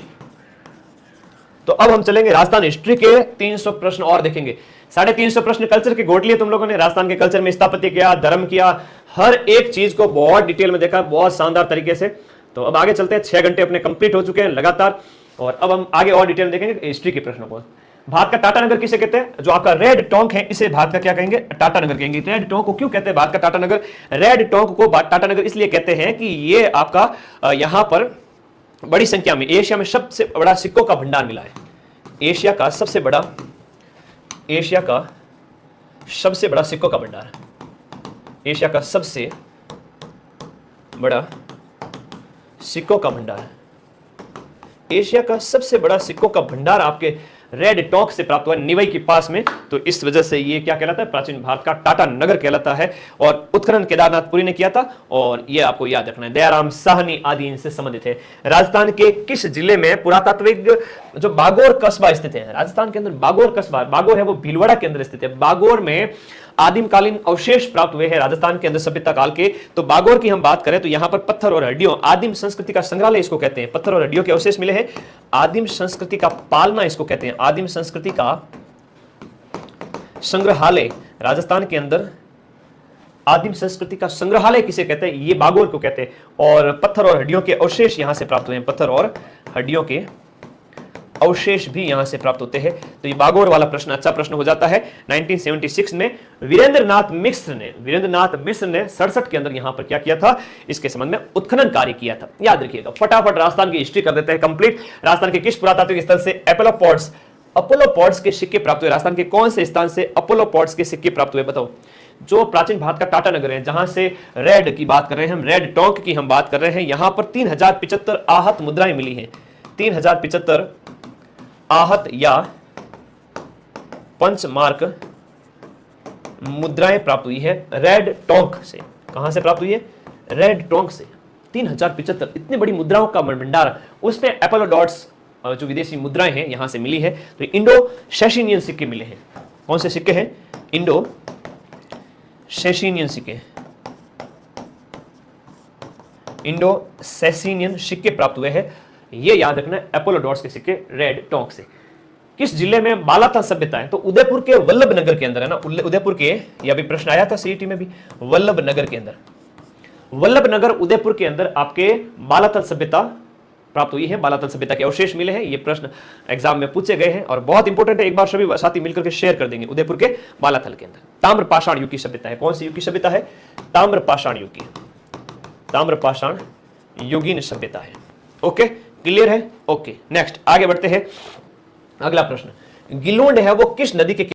तो अब हम चलेंगे राजस्थान हिस्ट्री के 300 प्रश्न और देखेंगे। 350 प्रश्न कल्चर के गोट लिए तुम लोगों ने। राजस्थान के कल्चर में स्थापत्य किया, धर्म किया, हर एक चीज को बहुत डिटेल में देखा, बहुत शानदार तरीके से। तो अब आगे चलते हैं, 6 घंटे अपने कंप्लीट हो चुके हैं लगातार, और अब हम आगे और डिटेल देखेंगे हिस्ट्री के प्रश्नों को। भारत का टाटा नगर किसे कहते हैं? जो आपका रेड टोंक है इसे भारत का क्या कहेंगे? टाटा नगर कहेंगे। रेड टोंक को क्यों कहते हैं भारत का टाटा नगर? रेड टोंक को टाटा नगर इसलिए कहते हैं कि ये आपका यहां पर बड़ी संख्या में एशिया में सबसे बड़ा सिक्कों का भंडार मिला है। एशिया का सबसे बड़ा सिक्कों का भंडार, एशिया का सबसे बड़ा सिक्कों का भंडार, एशिया का सबसे बड़ा सिक्कों का भंडार आपके रेड टोंक से प्राप्त हुआ, निवई के पास में। तो इस वजह से ये क्या कहलाता है? प्राचीन भारत का टाटा नगर कहलाता है। और उत्खनन केदारनाथपुरी ने किया था, और ये आपको याद रखना है। दयाराम साहनी आदि इनसे संबंधित है। राजस्थान के किस जिले में पुरातात्विक जो बागोर कस्बा स्थित है? राजस्थान के अंदर बागोर कस्बा, बागोर है वो भीलवाड़ा के अंदर स्थित है। बागोर में आदिमकालीन अवशेष प्राप्त हुए हैं राजस्थान के अंदर सभ्यता काल के। तो बागोर की हम बात करें तो यहां पर पत्थर और हड्डियों, आदिम संस्कृति का संग्रहालय इसको कहते हैं। पत्थर और हड्डियों के अवशेष मिले हैं। आदिम संस्कृति का पालना इसको कहते हैं। आदिम संस्कृति का संग्रहालय राजस्थान के अंदर, आदिम संस्कृति का संग्रहालय किसे कहते हैं? ये बागोर को कहते हैं। और पत्थर और हड्डियों के अवशेष यहां से प्राप्त हुए हैं। पत्थर और हड्डियों के अवशेष भी यहां से प्राप्त होते हैं। तो ये बागोर वाला प्रश्न अच्छा प्रश्न हो जाता है। 1976 में वीरेंद्र नाथ मिश्र ने 67 के अंदर यहां पर क्या किया था? इसके संबंध में उत्खनन कार्य किया था। याद रखिएगा। फटाफट राजस्थान की हिस्ट्री कर देते हैं कंप्लीट। राजस्थान के किस पुरातात्विक स्थल से अपोलो पॉड्स के सिक्के प्राप्त हुए? राजस्थान के कौन से स्थान से अपोलो पॉड्स के सिक्के प्राप्त हुए? बताओ। जो प्राचीन भारत का टाटा नगर है, जहां से रेड की बात कर रहे हैं हम, रेड टोंक की हम बात कर रहे हैं, यहां पर 3075 आहत मुद्राएं मिली हैं। 3075 आहत या पंचमार्क मुद्राएं प्राप्त हुई है रेड टोंक से। कहां से प्राप्त हुई है? रेड टोंक से। 3075 इतनी बड़ी मुद्राओं का भंडार, उसमें एपोलो डॉट्स जो विदेशी मुद्राएं हैं यहां से मिली है। तो इंडो सेसिनियन सिक्के मिले हैं। कौन से सिक्के हैं? इंडो सेसिनियन सिक्के, इंडो सेसिनियन सिक्के प्राप्त हुए हैं। ये याद रखना है, एपोलो डॉट्स के सिक्के रेड टोंक से। किस जिले में बालाथल सभ्यता है? तो उदयपुर के वल्लभ नगर के अंदर है ना। उदयपुर के, यह भी प्रश्न आया था सीईटी में भी, वल्लभ नगर के अंदर, वल्लभ नगर उदयपुर के अंदर आपके बालाथल सभ्यता प्राप्त हुई है। बालाथल सभ्यता के अवशेष मिले हैं। ये प्रश्न एग्जाम में पूछे गए हैं और बहुत इंपॉर्टेंट है। एक बार सभी साथी मिलकर के शेयर कर देंगे। उदयपुर के बालाथल के अंदर ताम्रपाषाण युग की सभ्यता है। कौन सी युग की सभ्यता है? ताम्रपाषाण युग की, ताम्रपाषाण युगीन सभ्यता है। ओके, क्लियर है? ओके, नेक्स्ट आगे बढ़ते हैं। अगला प्रश्न, गिलोंड है वो किस नदी के